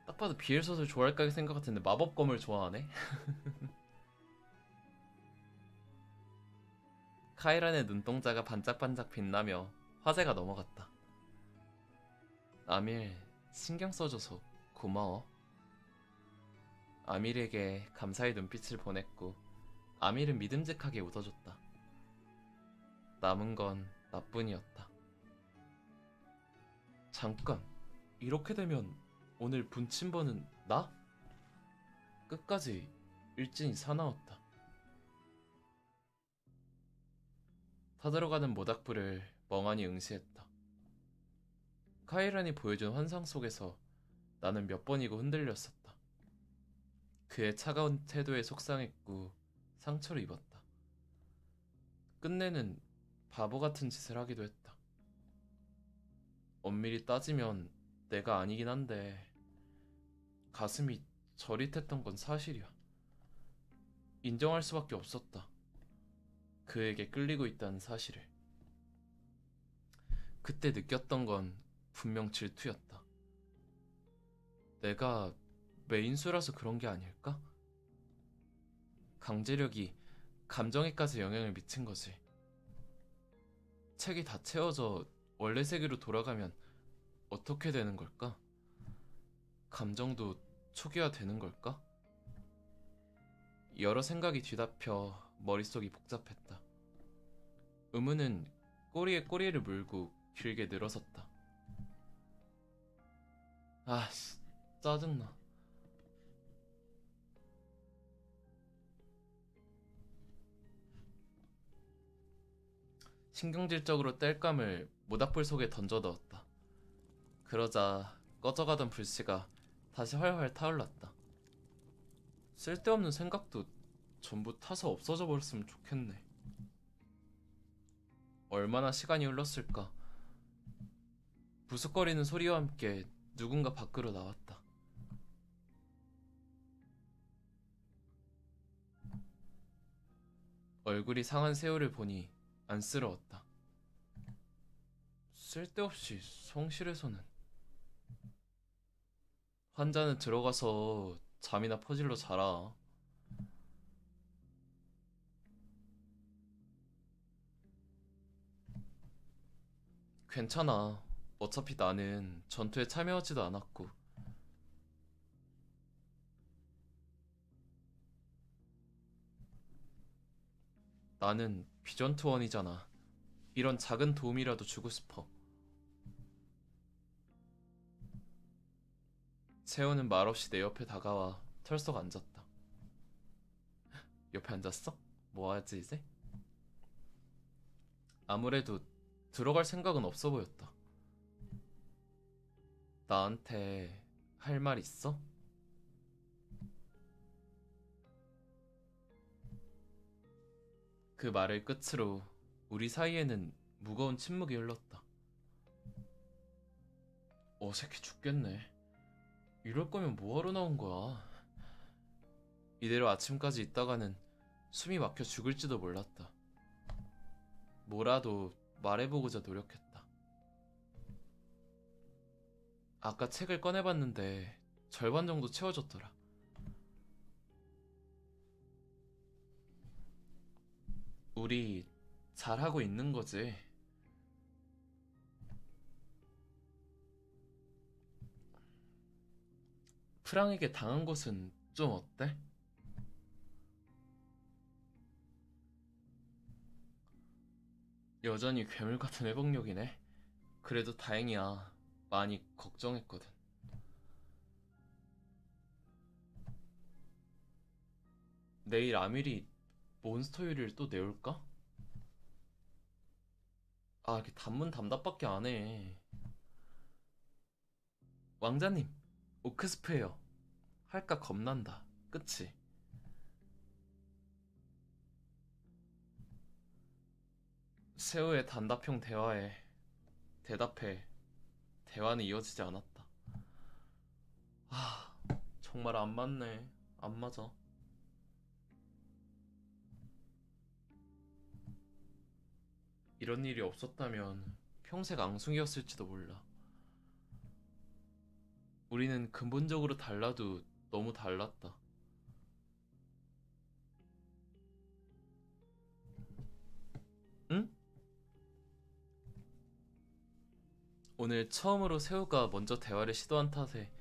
딱 봐도 비엘 소설 좋아할까 생각 같은데 마법검을 좋아하네? 카이란의 눈동자가 반짝반짝 빛나며 화제가 넘어갔다. 아밀, 신경 써줘서 고마워. 아밀에게 감사의 눈빛을 보냈고 아밀은 믿음직하게 웃어줬다. 남은 건 나뿐이었다. 잠깐, 이렇게 되면 오늘 분침번은 나? 끝까지 일진이 사나웠다. 타들어가는 모닥불을 멍하니 응시했다. 카이란이 보여준 환상 속에서 나는 몇 번이고 흔들렸었다. 그의 차가운 태도에 속상했고 상처를 입었다. 끝내는 바보 같은 짓을 하기도 했다. 엄밀히 따지면 내가 아니긴 한데 가슴이 저릿했던 건 사실이야. 인정할 수밖에 없었다. 그에게 끌리고 있다는 사실을. 그때 느꼈던 건 분명 질투였다. 내가 메인수라서 그런 게 아닐까? 강제력이 감정에까지 영향을 미친 거지. 책이 다 채워져 원래 세계로 돌아가면 어떻게 되는 걸까? 감정도 초기화되는 걸까? 여러 생각이 뒤덮여 머릿속이 복잡했다. 의문은 꼬리에 꼬리를 물고 길게 늘어섰다. 아씨, 짜증나. 신경질적으로 땔감을 모닥불 속에 던져 넣었다. 그러자 꺼져가던 불씨가 다시 활활 타올랐다. 쓸데없는 생각도 전부 타서 없어져 버렸으면 좋겠네. 얼마나 시간이 흘렀을까. 부스거리는 소리와 함께 누군가 밖으로 나왔다. 얼굴이 상한 새우를 보니 안쓰러웠다. 쓸데없이 성실해서는. 환자는 들어가서 잠이나 퍼질러 자라. 괜찮아. 어차피 나는 전투에 참여하지도 않았고. 나는 비전투원이잖아. 이런 작은 도움이라도 주고 싶어. 세호는 말없이 내 옆에 다가와 털썩 앉았다. 옆에 앉았어? 뭐하지 이제? 아무래도 들어갈 생각은 없어 보였다. 나한테 할 말 있어? 그 말을 끝으로 우리 사이에는 무거운 침묵이 흘렀다. 어색해 죽겠네. 이럴 거면 뭐하러 나온 거야. 이대로 아침까지 있다가는 숨이 막혀 죽을지도 몰랐다. 뭐라도 말해보고자 노력했다. 아까 책을 꺼내봤는데 절반 정도 채워졌더라. 우리 잘하고 있는 거지? 프랑에게 당한 것은 좀 어때? 여전히 괴물 같은 회복력이네. 그래도 다행이야. 많이 걱정했거든. 내일 아밀이 몬스터 요리를 또 내올까? 아, 이렇게 단문 담답밖에 안 해. 왕자님, 오크스프예요. 할까 겁난다. 그치? 세우의 단답형 대화에 대답해 대화는 이어지지 않았다. 아, 정말 안 맞네. 안 맞아. 이런 일이 없었다면 평생 앙숙이었을지도 몰라. 우리는 근본적으로 달라도 너무 달랐다. 응? 오늘 처음으로 세우가 먼저 대화를 시도한 탓에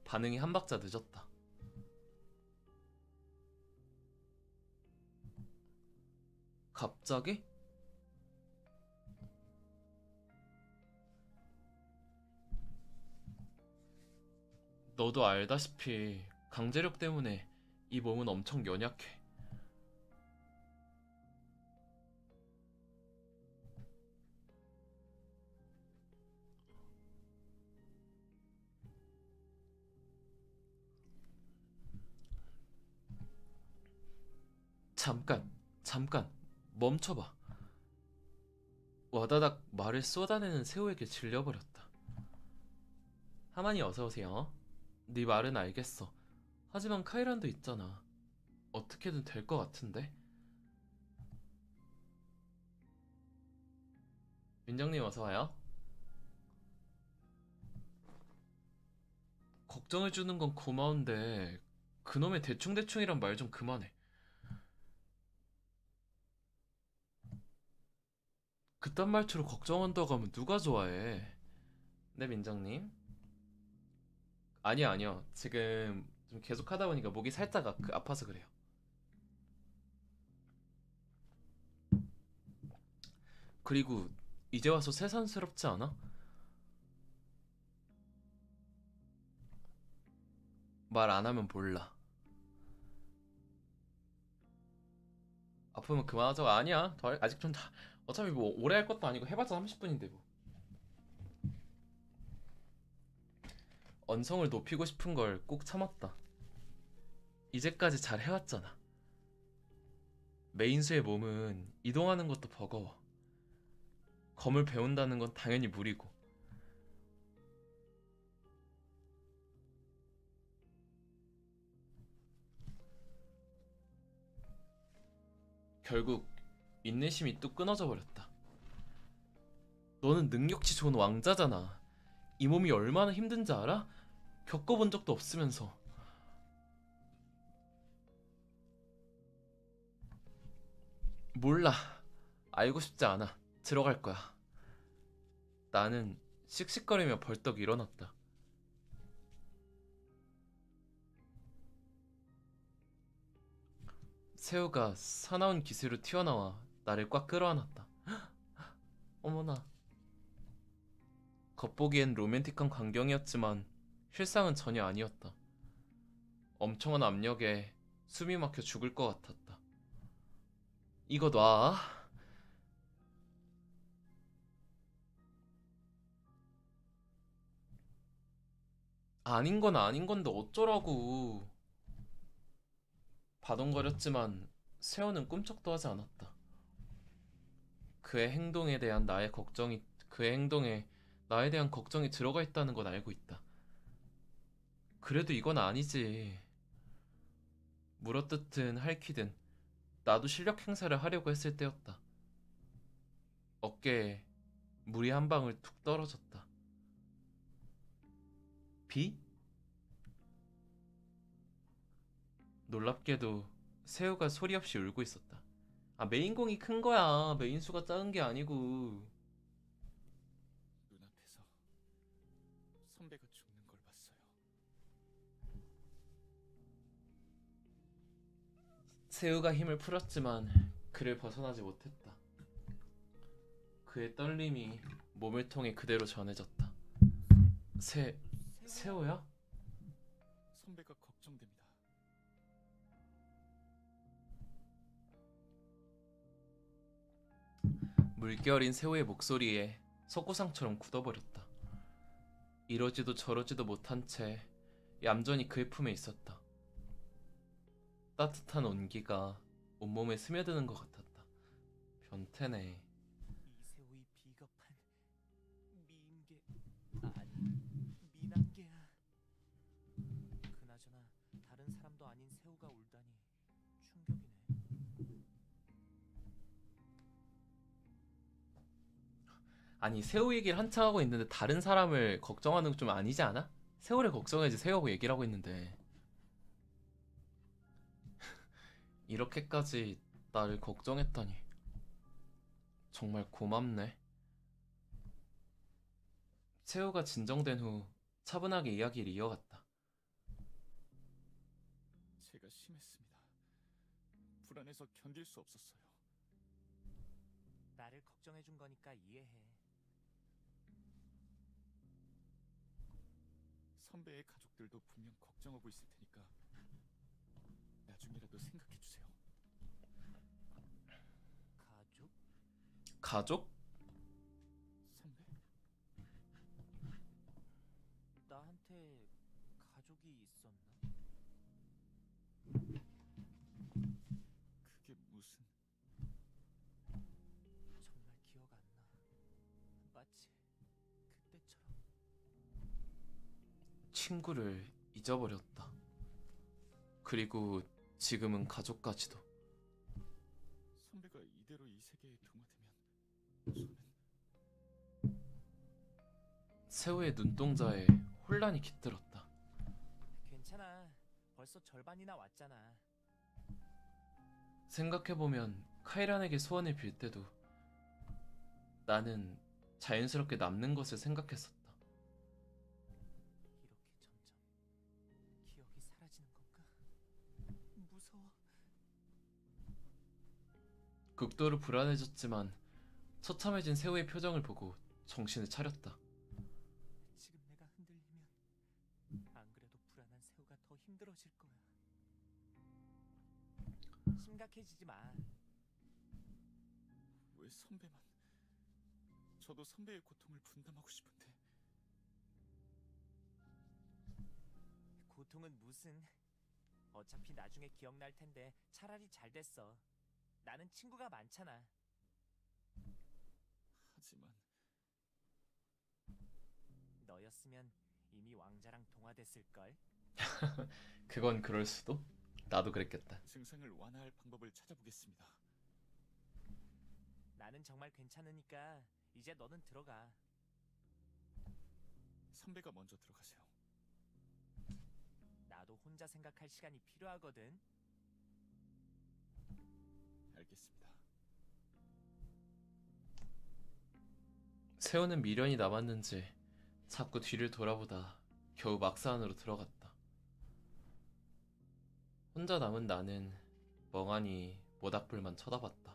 반응이 한 박자 늦었다. 갑자기? 너도 알다시피 강제력 때문에 이 몸은 엄청 연약해. 잠깐, 멈춰봐. 와다닥 말을 쏟아내는 세호에게 질려버렸다. 하만이 어서오세요. 네 말은 알겠어. 하지만 카이란도 있잖아. 어떻게든 될 것 같은데? 민정님 어서와요. 걱정해주는 건 고마운데 그놈의 대충대충이란 말 좀 그만해. 그딴 말투로 걱정한다고 하면 누가 좋아해? 네, 민정님. 아니요. 지금 좀 계속 하다 보니까 목이 살짝 아파서 그래요. 그리고 이제 와서 새삼스럽지 않아? 말 안 하면 몰라. 아프면 그만하자고. 아니야. 아직 좀 어차피 뭐 오래 할 것도 아니고 해봤자 30분인데 뭐. 언성을 높이고 싶은 걸 꼭 참았다. 이제까지 잘 해왔잖아. 메인수의 몸은 이동하는 것도 버거워. 검을 배운다는 건 당연히 무리고. 결국 인내심이 뚝 끊어져 버렸다. 너는 능력치 좋은 왕자잖아. 이 몸이 얼마나 힘든지 알아? 겪어본 적도 없으면서. 몰라. 알고 싶지 않아. 들어갈 거야. 나는 씩씩거리며 벌떡 일어났다. 새우가 사나운 기세로 튀어나와 나를 꽉 끌어안았다. 어머나. 겉보기엔 로맨틱한 광경이었지만 실상은 전혀 아니었다. 엄청난 압력에 숨이 막혀 죽을 것 같았다. 이거 놔. 아닌 건 아닌 건데 어쩌라고. 바동거렸지만 세호는 꿈쩍도 하지 않았다. 그의 행동에 대한 나의 걱정이 그의 행동에 나에 대한 걱정이 들어가 있다는 건 알고 있다. 그래도 이건 아니지. 물어뜯든 할퀴든 나도 실력 행사를 하려고 했을 때였다. 어깨에 물이 한 방울 툭 떨어졌다. 비? 놀랍게도 새우가 소리 없이 울고 있었다. 아, 메인공이 큰 거야. 메인수가 작은 게 아니고. 눈앞에서 선배가 죽는 걸 봤어요. 새우가 힘을 풀었지만 그를 벗어나지 못했다. 그의 떨림이 몸을 통해 그대로 전해졌다. 새우야? 선배가 걱정됩니다. 물결인 새우의 목소리에 석고상처럼 굳어버렸다. 이러지도 저러지도 못한 채 얌전히 그의 품에 있었다. 따뜻한 온기가 온몸에 스며드는 것 같았다. 변태네. 이세우이 비겁한 미인계 아니 미남계야. 그나저나 다른 사람도 아닌 새우가 울다니 충격이네. 아니, 새우 얘기를 한창 하고 있는데 다른 사람을 걱정하는 거 좀 아니지 않아? 새우를 걱정해야지. 새우하고 얘기를 하고 있는데 이렇게까지 나를 걱정했다니 정말 고맙네. 새우가 진정된 후 차분하게 이야기를 이어갔다. 제가 심했습니다. 불안해서 견딜 수 없었어요. 나를 걱정해준 거니까 이해해. 선배의 가족들도 분명 걱정하고 있을 테니까 나중에라도 생각해 주세요. 가족? 가족? 선배? 나한테 가족이 있었나? 그게 무슨... 정말 기억 안 나. 마치 그때처럼. 친구를 잊어버렸다. 그리고 지금은 가족까지도. 선배가 이대로 이 세계에 동화되면 저는... 새우의 눈동자에 혼란이 깃들었다. 괜찮아. 벌써 절반이나 왔잖아. 생각해보면 카이란에게 소원을 빌 때도 나는 자연스럽게 남는 것을 생각했었다. 이렇게 점점 기억이 사라지는 건가? 무서워. 극도로 불안해졌지만 처참해진 새우의 표정을 보고 정신을 차렸다. 지금 내가 흔들리면 안 그래도 불안한 새우가 더 힘들어질 거야. 심각해지지 마. 왜 선배만... 저도 선배의 고통을 분담하고 싶은데... 고통은 무슨... 어차피 나중에 기억날 텐데 차라리 잘 됐어. 나는 친구가 많잖아. 하지만... 너였으면 이미 왕자랑 동화됐을걸? 그건 그럴 수도? 나도 그랬겠다. 증상을 완화할 방법을 찾아보겠습니다. 나는 정말 괜찮으니까 이제 너는 들어가. 선배가 먼저 들어가세요. 나도 혼자 생각할 시간이 필요하거든. 알겠습니다. 새우는 미련이 남았는지 자꾸 뒤를 돌아보다 겨우 막사 안으로 들어갔다. 혼자 남은 나는 멍하니 모닥불만 쳐다봤다.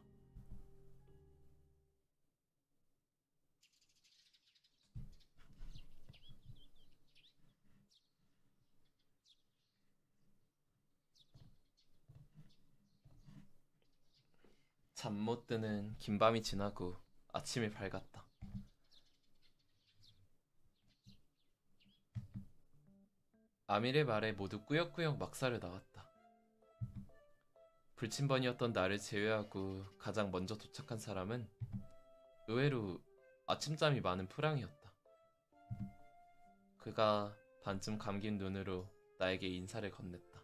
잠 못 드는 긴 밤이 지나고 아침이 밝았다. 아밀의 말에 모두 꾸역꾸역 막사를 나왔다. 불침번이었던 나를 제외하고 가장 먼저 도착한 사람은 의외로 아침잠이 많은 프랑이었다. 그가 반쯤 감긴 눈으로 나에게 인사를 건넸다.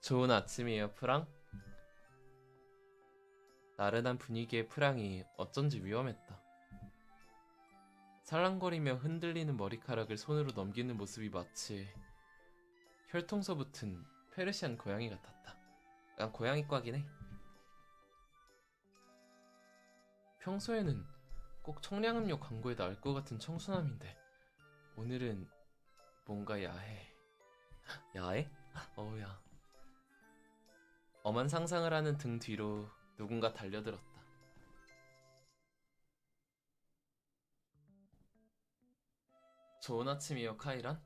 좋은 아침이에요, 프랑? 나른한 분위기의 프랑이 어쩐지 위험했다. 살랑거리며 흔들리는 머리카락을 손으로 넘기는 모습이 마치 혈통서 붙은 페르시안 고양이 같았다. 난 고양이과긴 해. 평소에는 꼭 청량음료 광고에 나올 것 같은 청순함인데 오늘은 뭔가 야해. 야해? 어우야. 엄한 상상을 하는 등 뒤로 누군가 달려들었다. 좋은 아침이요, 카이란?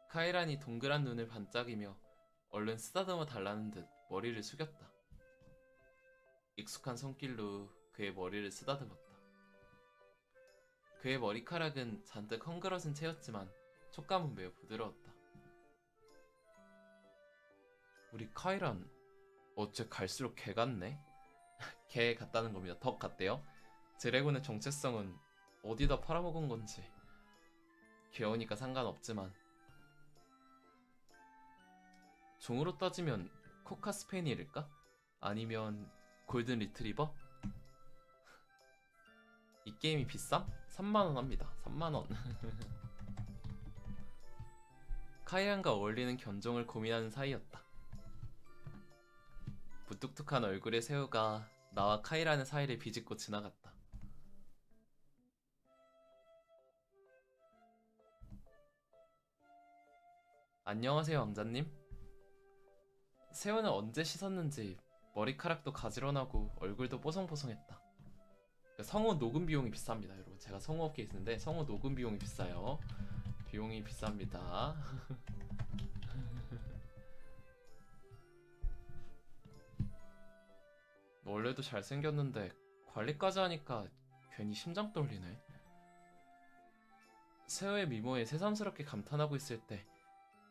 카이란이 동그란 눈을 반짝이며 얼른 쓰다듬어 달라는 듯 머리를 숙였다. 익숙한 손길로 그의 머리를 쓰다듬었다. 그의 머리카락은 잔뜩 헝클어진 채였지만 촉감은 매우 부드러웠다. 우리 카이란 어째 갈수록 개 같네? 개 같다는 겁니다. 덕 같대요. 드래곤의 정체성은 어디다 팔아먹은 건지 귀여우니까 상관없지만 종으로 따지면 코카 스페니엘일까? 아니면 골든 리트리버? 이 게임이 비쌈? 3만원 합니다. 3만원. 카이란과 어울리는 견종을 고민하는 사이였다. 무뚝뚝한 얼굴의 새우가 나와 카이란의 사이를 비집고 지나갔다. 안녕하세요, 왕자님. 새우는 언제 씻었는지 머리카락도 가지런하고 얼굴도 뽀송뽀송했다. 성우 녹음 비용이 비쌉니다, 여러분. 제가 성우 업계에 있는데 성우 녹음 비용이 비싸요. 비용이 비쌉니다. 원래도 잘생겼는데 관리까지 하니까 괜히 심장 떨리네. 새우의 미모에 새삼스럽게 감탄하고 있을 때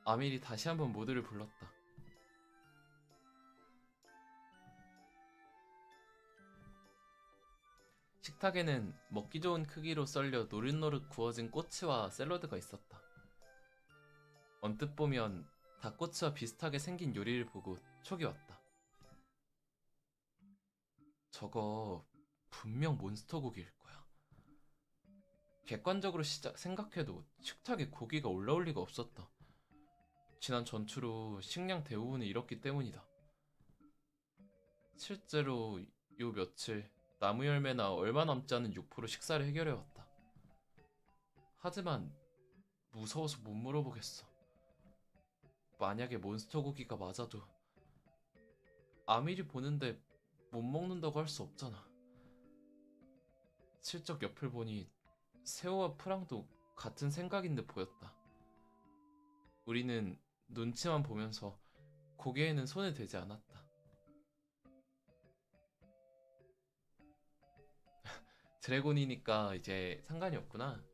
아밀이 다시 한번 모두를 불렀다. 식탁에는 먹기 좋은 크기로 썰려 노릇노릇 구워진 꼬치와 샐러드가 있었다. 언뜻 보면 닭꼬치와 비슷하게 생긴 요리를 보고 촉이 왔다. 저거 분명 몬스터 고기일 거야. 객관적으로 생각해도 식탁에 고기가 올라올 리가 없었다. 지난 전투로 식량 대부분을 잃었기 때문이다. 실제로 요 며칠 나무 열매나 얼마 남지 않은 육포로 식사를 해결해왔다. 하지만 무서워서 못 물어보겠어. 만약에 몬스터 고기가 맞아도 아밀이 보는데 못 먹는다고 할 수 없잖아. 슬쩍 옆을 보니 새우와 프랑도 같은 생각인 듯 보였다. 우리는 눈치만 보면서 고개에는 손을 대지 않았다. 드래곤이니까 이제 상관이 없구나.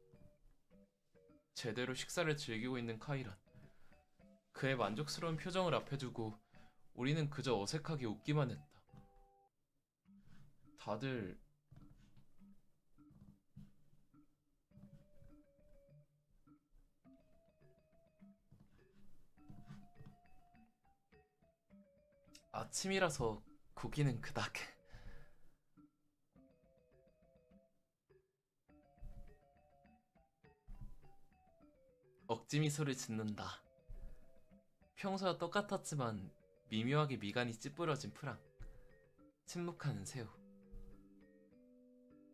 제대로 식사를 즐기고 있는 카이란. 그의 만족스러운 표정을 앞에 두고 우리는 그저 어색하게 웃기만 했다. 다들 아침이라서 고기는 그닥. 억지 미소를 짓는다. 평소와 똑같았지만 미묘하게 미간이 찌푸려진 프랑. 침묵하는 새우.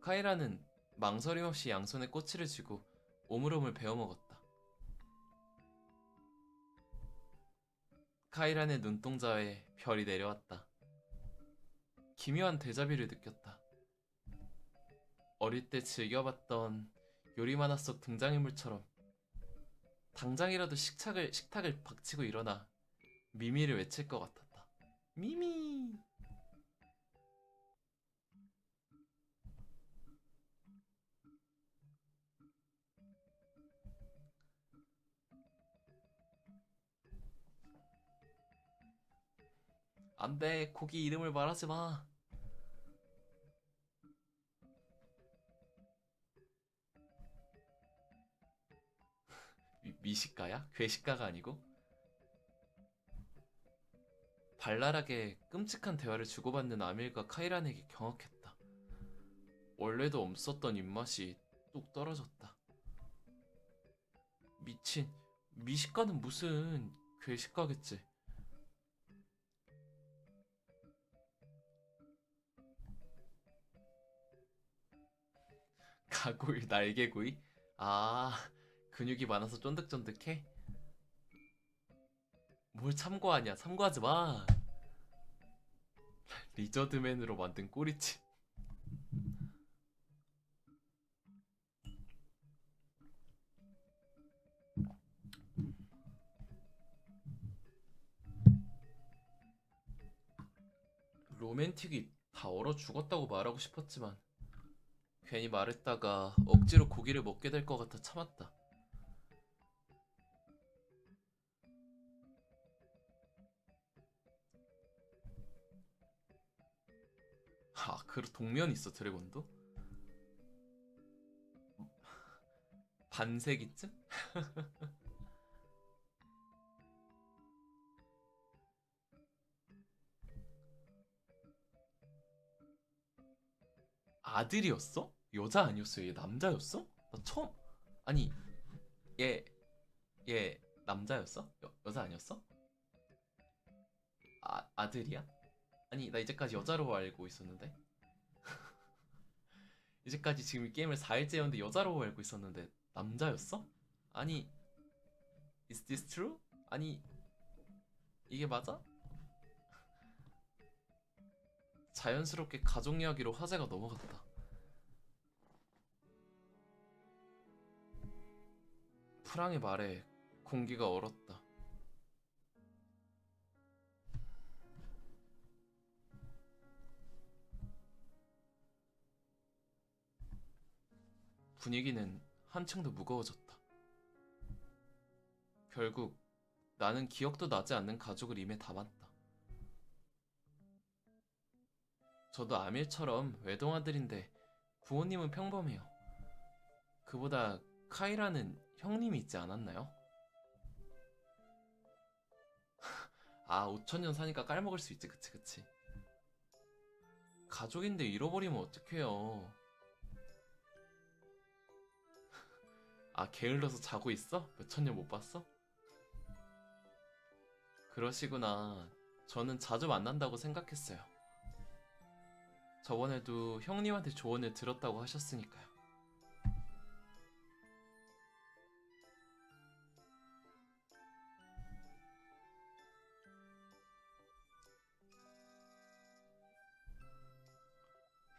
카이라는 망설임 없이 양손에 꼬치를 쥐고 오물오물 베어 먹었다. 카이란의 눈동자에 별이 내려왔다. 기묘한 데자뷰를 느꼈다. 어릴 때 즐겨봤던 요리 만화 속 등장인물처럼 당장이라도 식탁을 박치고 일어나 미미를 외칠 것 같았다. 미미! 안돼, 고기 이름을 말하지 마. 미식가야? 괴식가가 아니고? 발랄하게 끔찍한 대화를 주고받는 아밀과 카이란에게 경악했다. 원래도 없었던 입맛이 뚝 떨어졌다. 미친, 미식가는 무슨 괴식가겠지. 가구이, 날개구이? 아, 근육이 많아서 쫀득쫀득해? 뭘 참고하냐? 참고하지 마. 리저드맨으로 만든 꼬리치. 로맨틱이 다 얼어 죽었다고 말하고 싶었지만 괜히 말했다가 억지로 고기를 먹게 될 것 같아 참았다. 아, 그 동면이 있어 드래곤도? 반세기쯤? 아들이었어? 여자 아니었어? 얘 남자였어? 나 처음 아니 얘 얘 남자였어? 여자 아니었어? 아들이야? 아니 나 이제까지 여자로 알고 있었는데 이제까지 지금 이 게임을 4일째였는데 여자로 알고 있었는데 남자였어? 아니 is this true? 아니 이게 맞아? 자연스럽게 가족 이야기로 화제가 넘어갔다. 프랑의 말에 공기가 얼었다. 분위기는 한층 더 무거워졌다. 결국 나는 기억도 나지 않는 가족을 임에 담았다. 저도 아밀처럼 외동아들인데 부모님은 평범해요. 그보다 카이라는 형님이 있지 않았나요? 아, 5000년 사니까 깔먹을 수 있지. 그치 그치. 가족인데 잃어버리면 어떡해요. 아, 게을러서 자고 있어? 몇천 년 못 봤어? 그러시구나. 저는 자주 만난다고 생각했어요. 저번에도 형님한테 조언을 들었다고 하셨으니까요.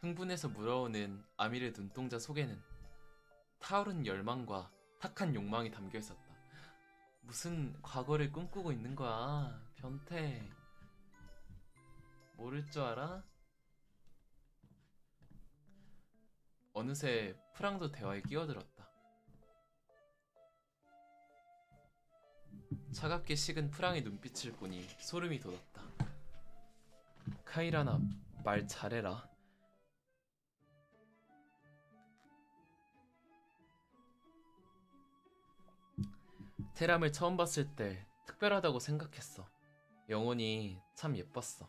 흥분해서 물어오는 아밀의 눈동자 속에는 타오른 열망과 탁한 욕망이 담겨 있었다. 무슨 과거를 꿈꾸고 있는 거야, 변태. 모를 줄 알아? 어느새 프랑도 대화에 끼어들었다. 차갑게 식은 프랑의 눈빛을 보니 소름이 돋았다. 카이라나, 말 잘해라. 테람을 처음 봤을 때 특별하다고 생각했어. 영혼이 참 예뻤어.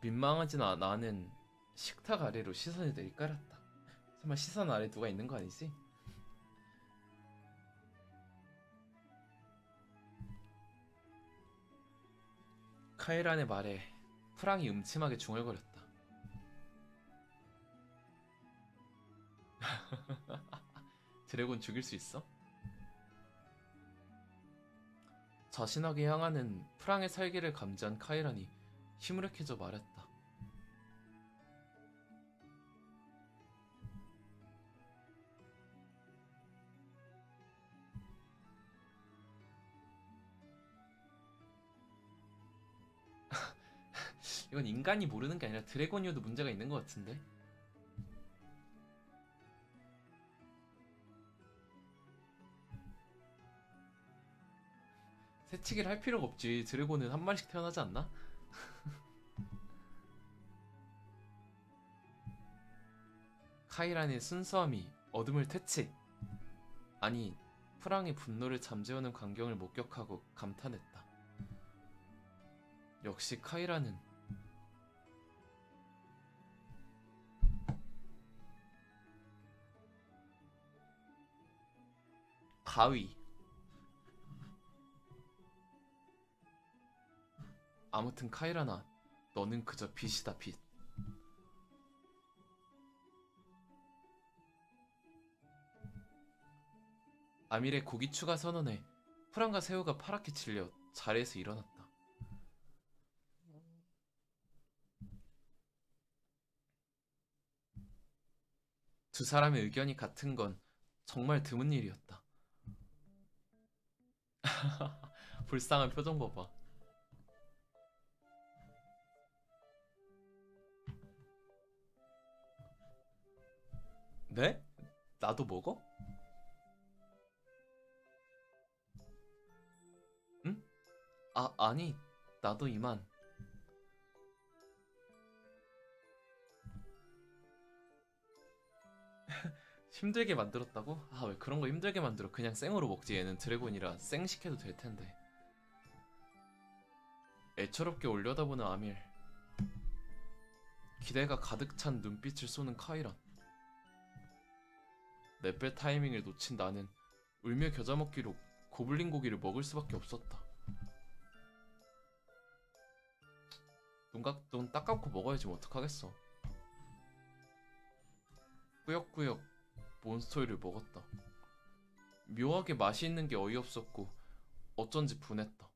민망하진 않은 식탁 아래로 시선을 내리깔았다. 설마 시선 아래 누가 있는 거 아니지? 카이란의 말에 프랑이 음침하게 중얼거렸다. 드래곤 죽일 수 있어? 자신에게 향하는 프랑의 살기를 감지한 카이란이 시무룩해져 말했다. 이건 인간이 모르는 게 아니라 드래곤이어도 문제가 있는 것 같은데? 짝치기를 할 필요가 없지. 드래곤은 한 마리씩 태어나지 않나? 카이란의 순수함이 어둠을 퇴치. 아니, 프랑의 분노를 잠재우는 광경을 목격하고 감탄했다. 역시 카이란은 가위. 아무튼 카이란아, 너는 그저 빛이다, 빛. 아밀의 고기 추가 선언에 프랑과 새우가 파랗게 질려 자리에서 일어났다. 두 사람의 의견이 같은 건 정말 드문 일이었다. 불쌍한 표정 봐봐. 네? 나도 먹어? 응? 아니, 나도 이만. 힘들게 만들었다고? 아, 왜 그런 거 힘들게 만들어. 그냥 생으로 먹지. 얘는 드래곤이라 생 시켜도 될 텐데. 애처롭게 올려다보는 아밀. 기대가 가득 찬 눈빛을 쏘는 카이란. 내뺄 타이밍을 놓친 나는 울며 겨자 먹기로 고블린 고기를 먹을 수밖에 없었다. 눈 딱 감고 먹어야지 뭐 어떡하겠어. 꾸역꾸역 몬스터를 먹었다. 묘하게 맛이 있는 게 어이없었고 어쩐지 분했다.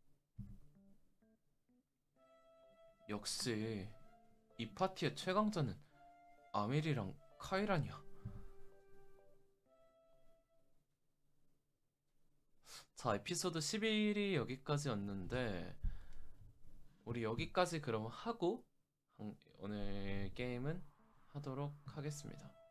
역시 이 파티의 최강자는 아밀이랑 카이란이야. 자, 에피소드 11이 여기까지였는데 우리 여기까지 그럼 하고 오늘 게임은 하도록 하겠습니다.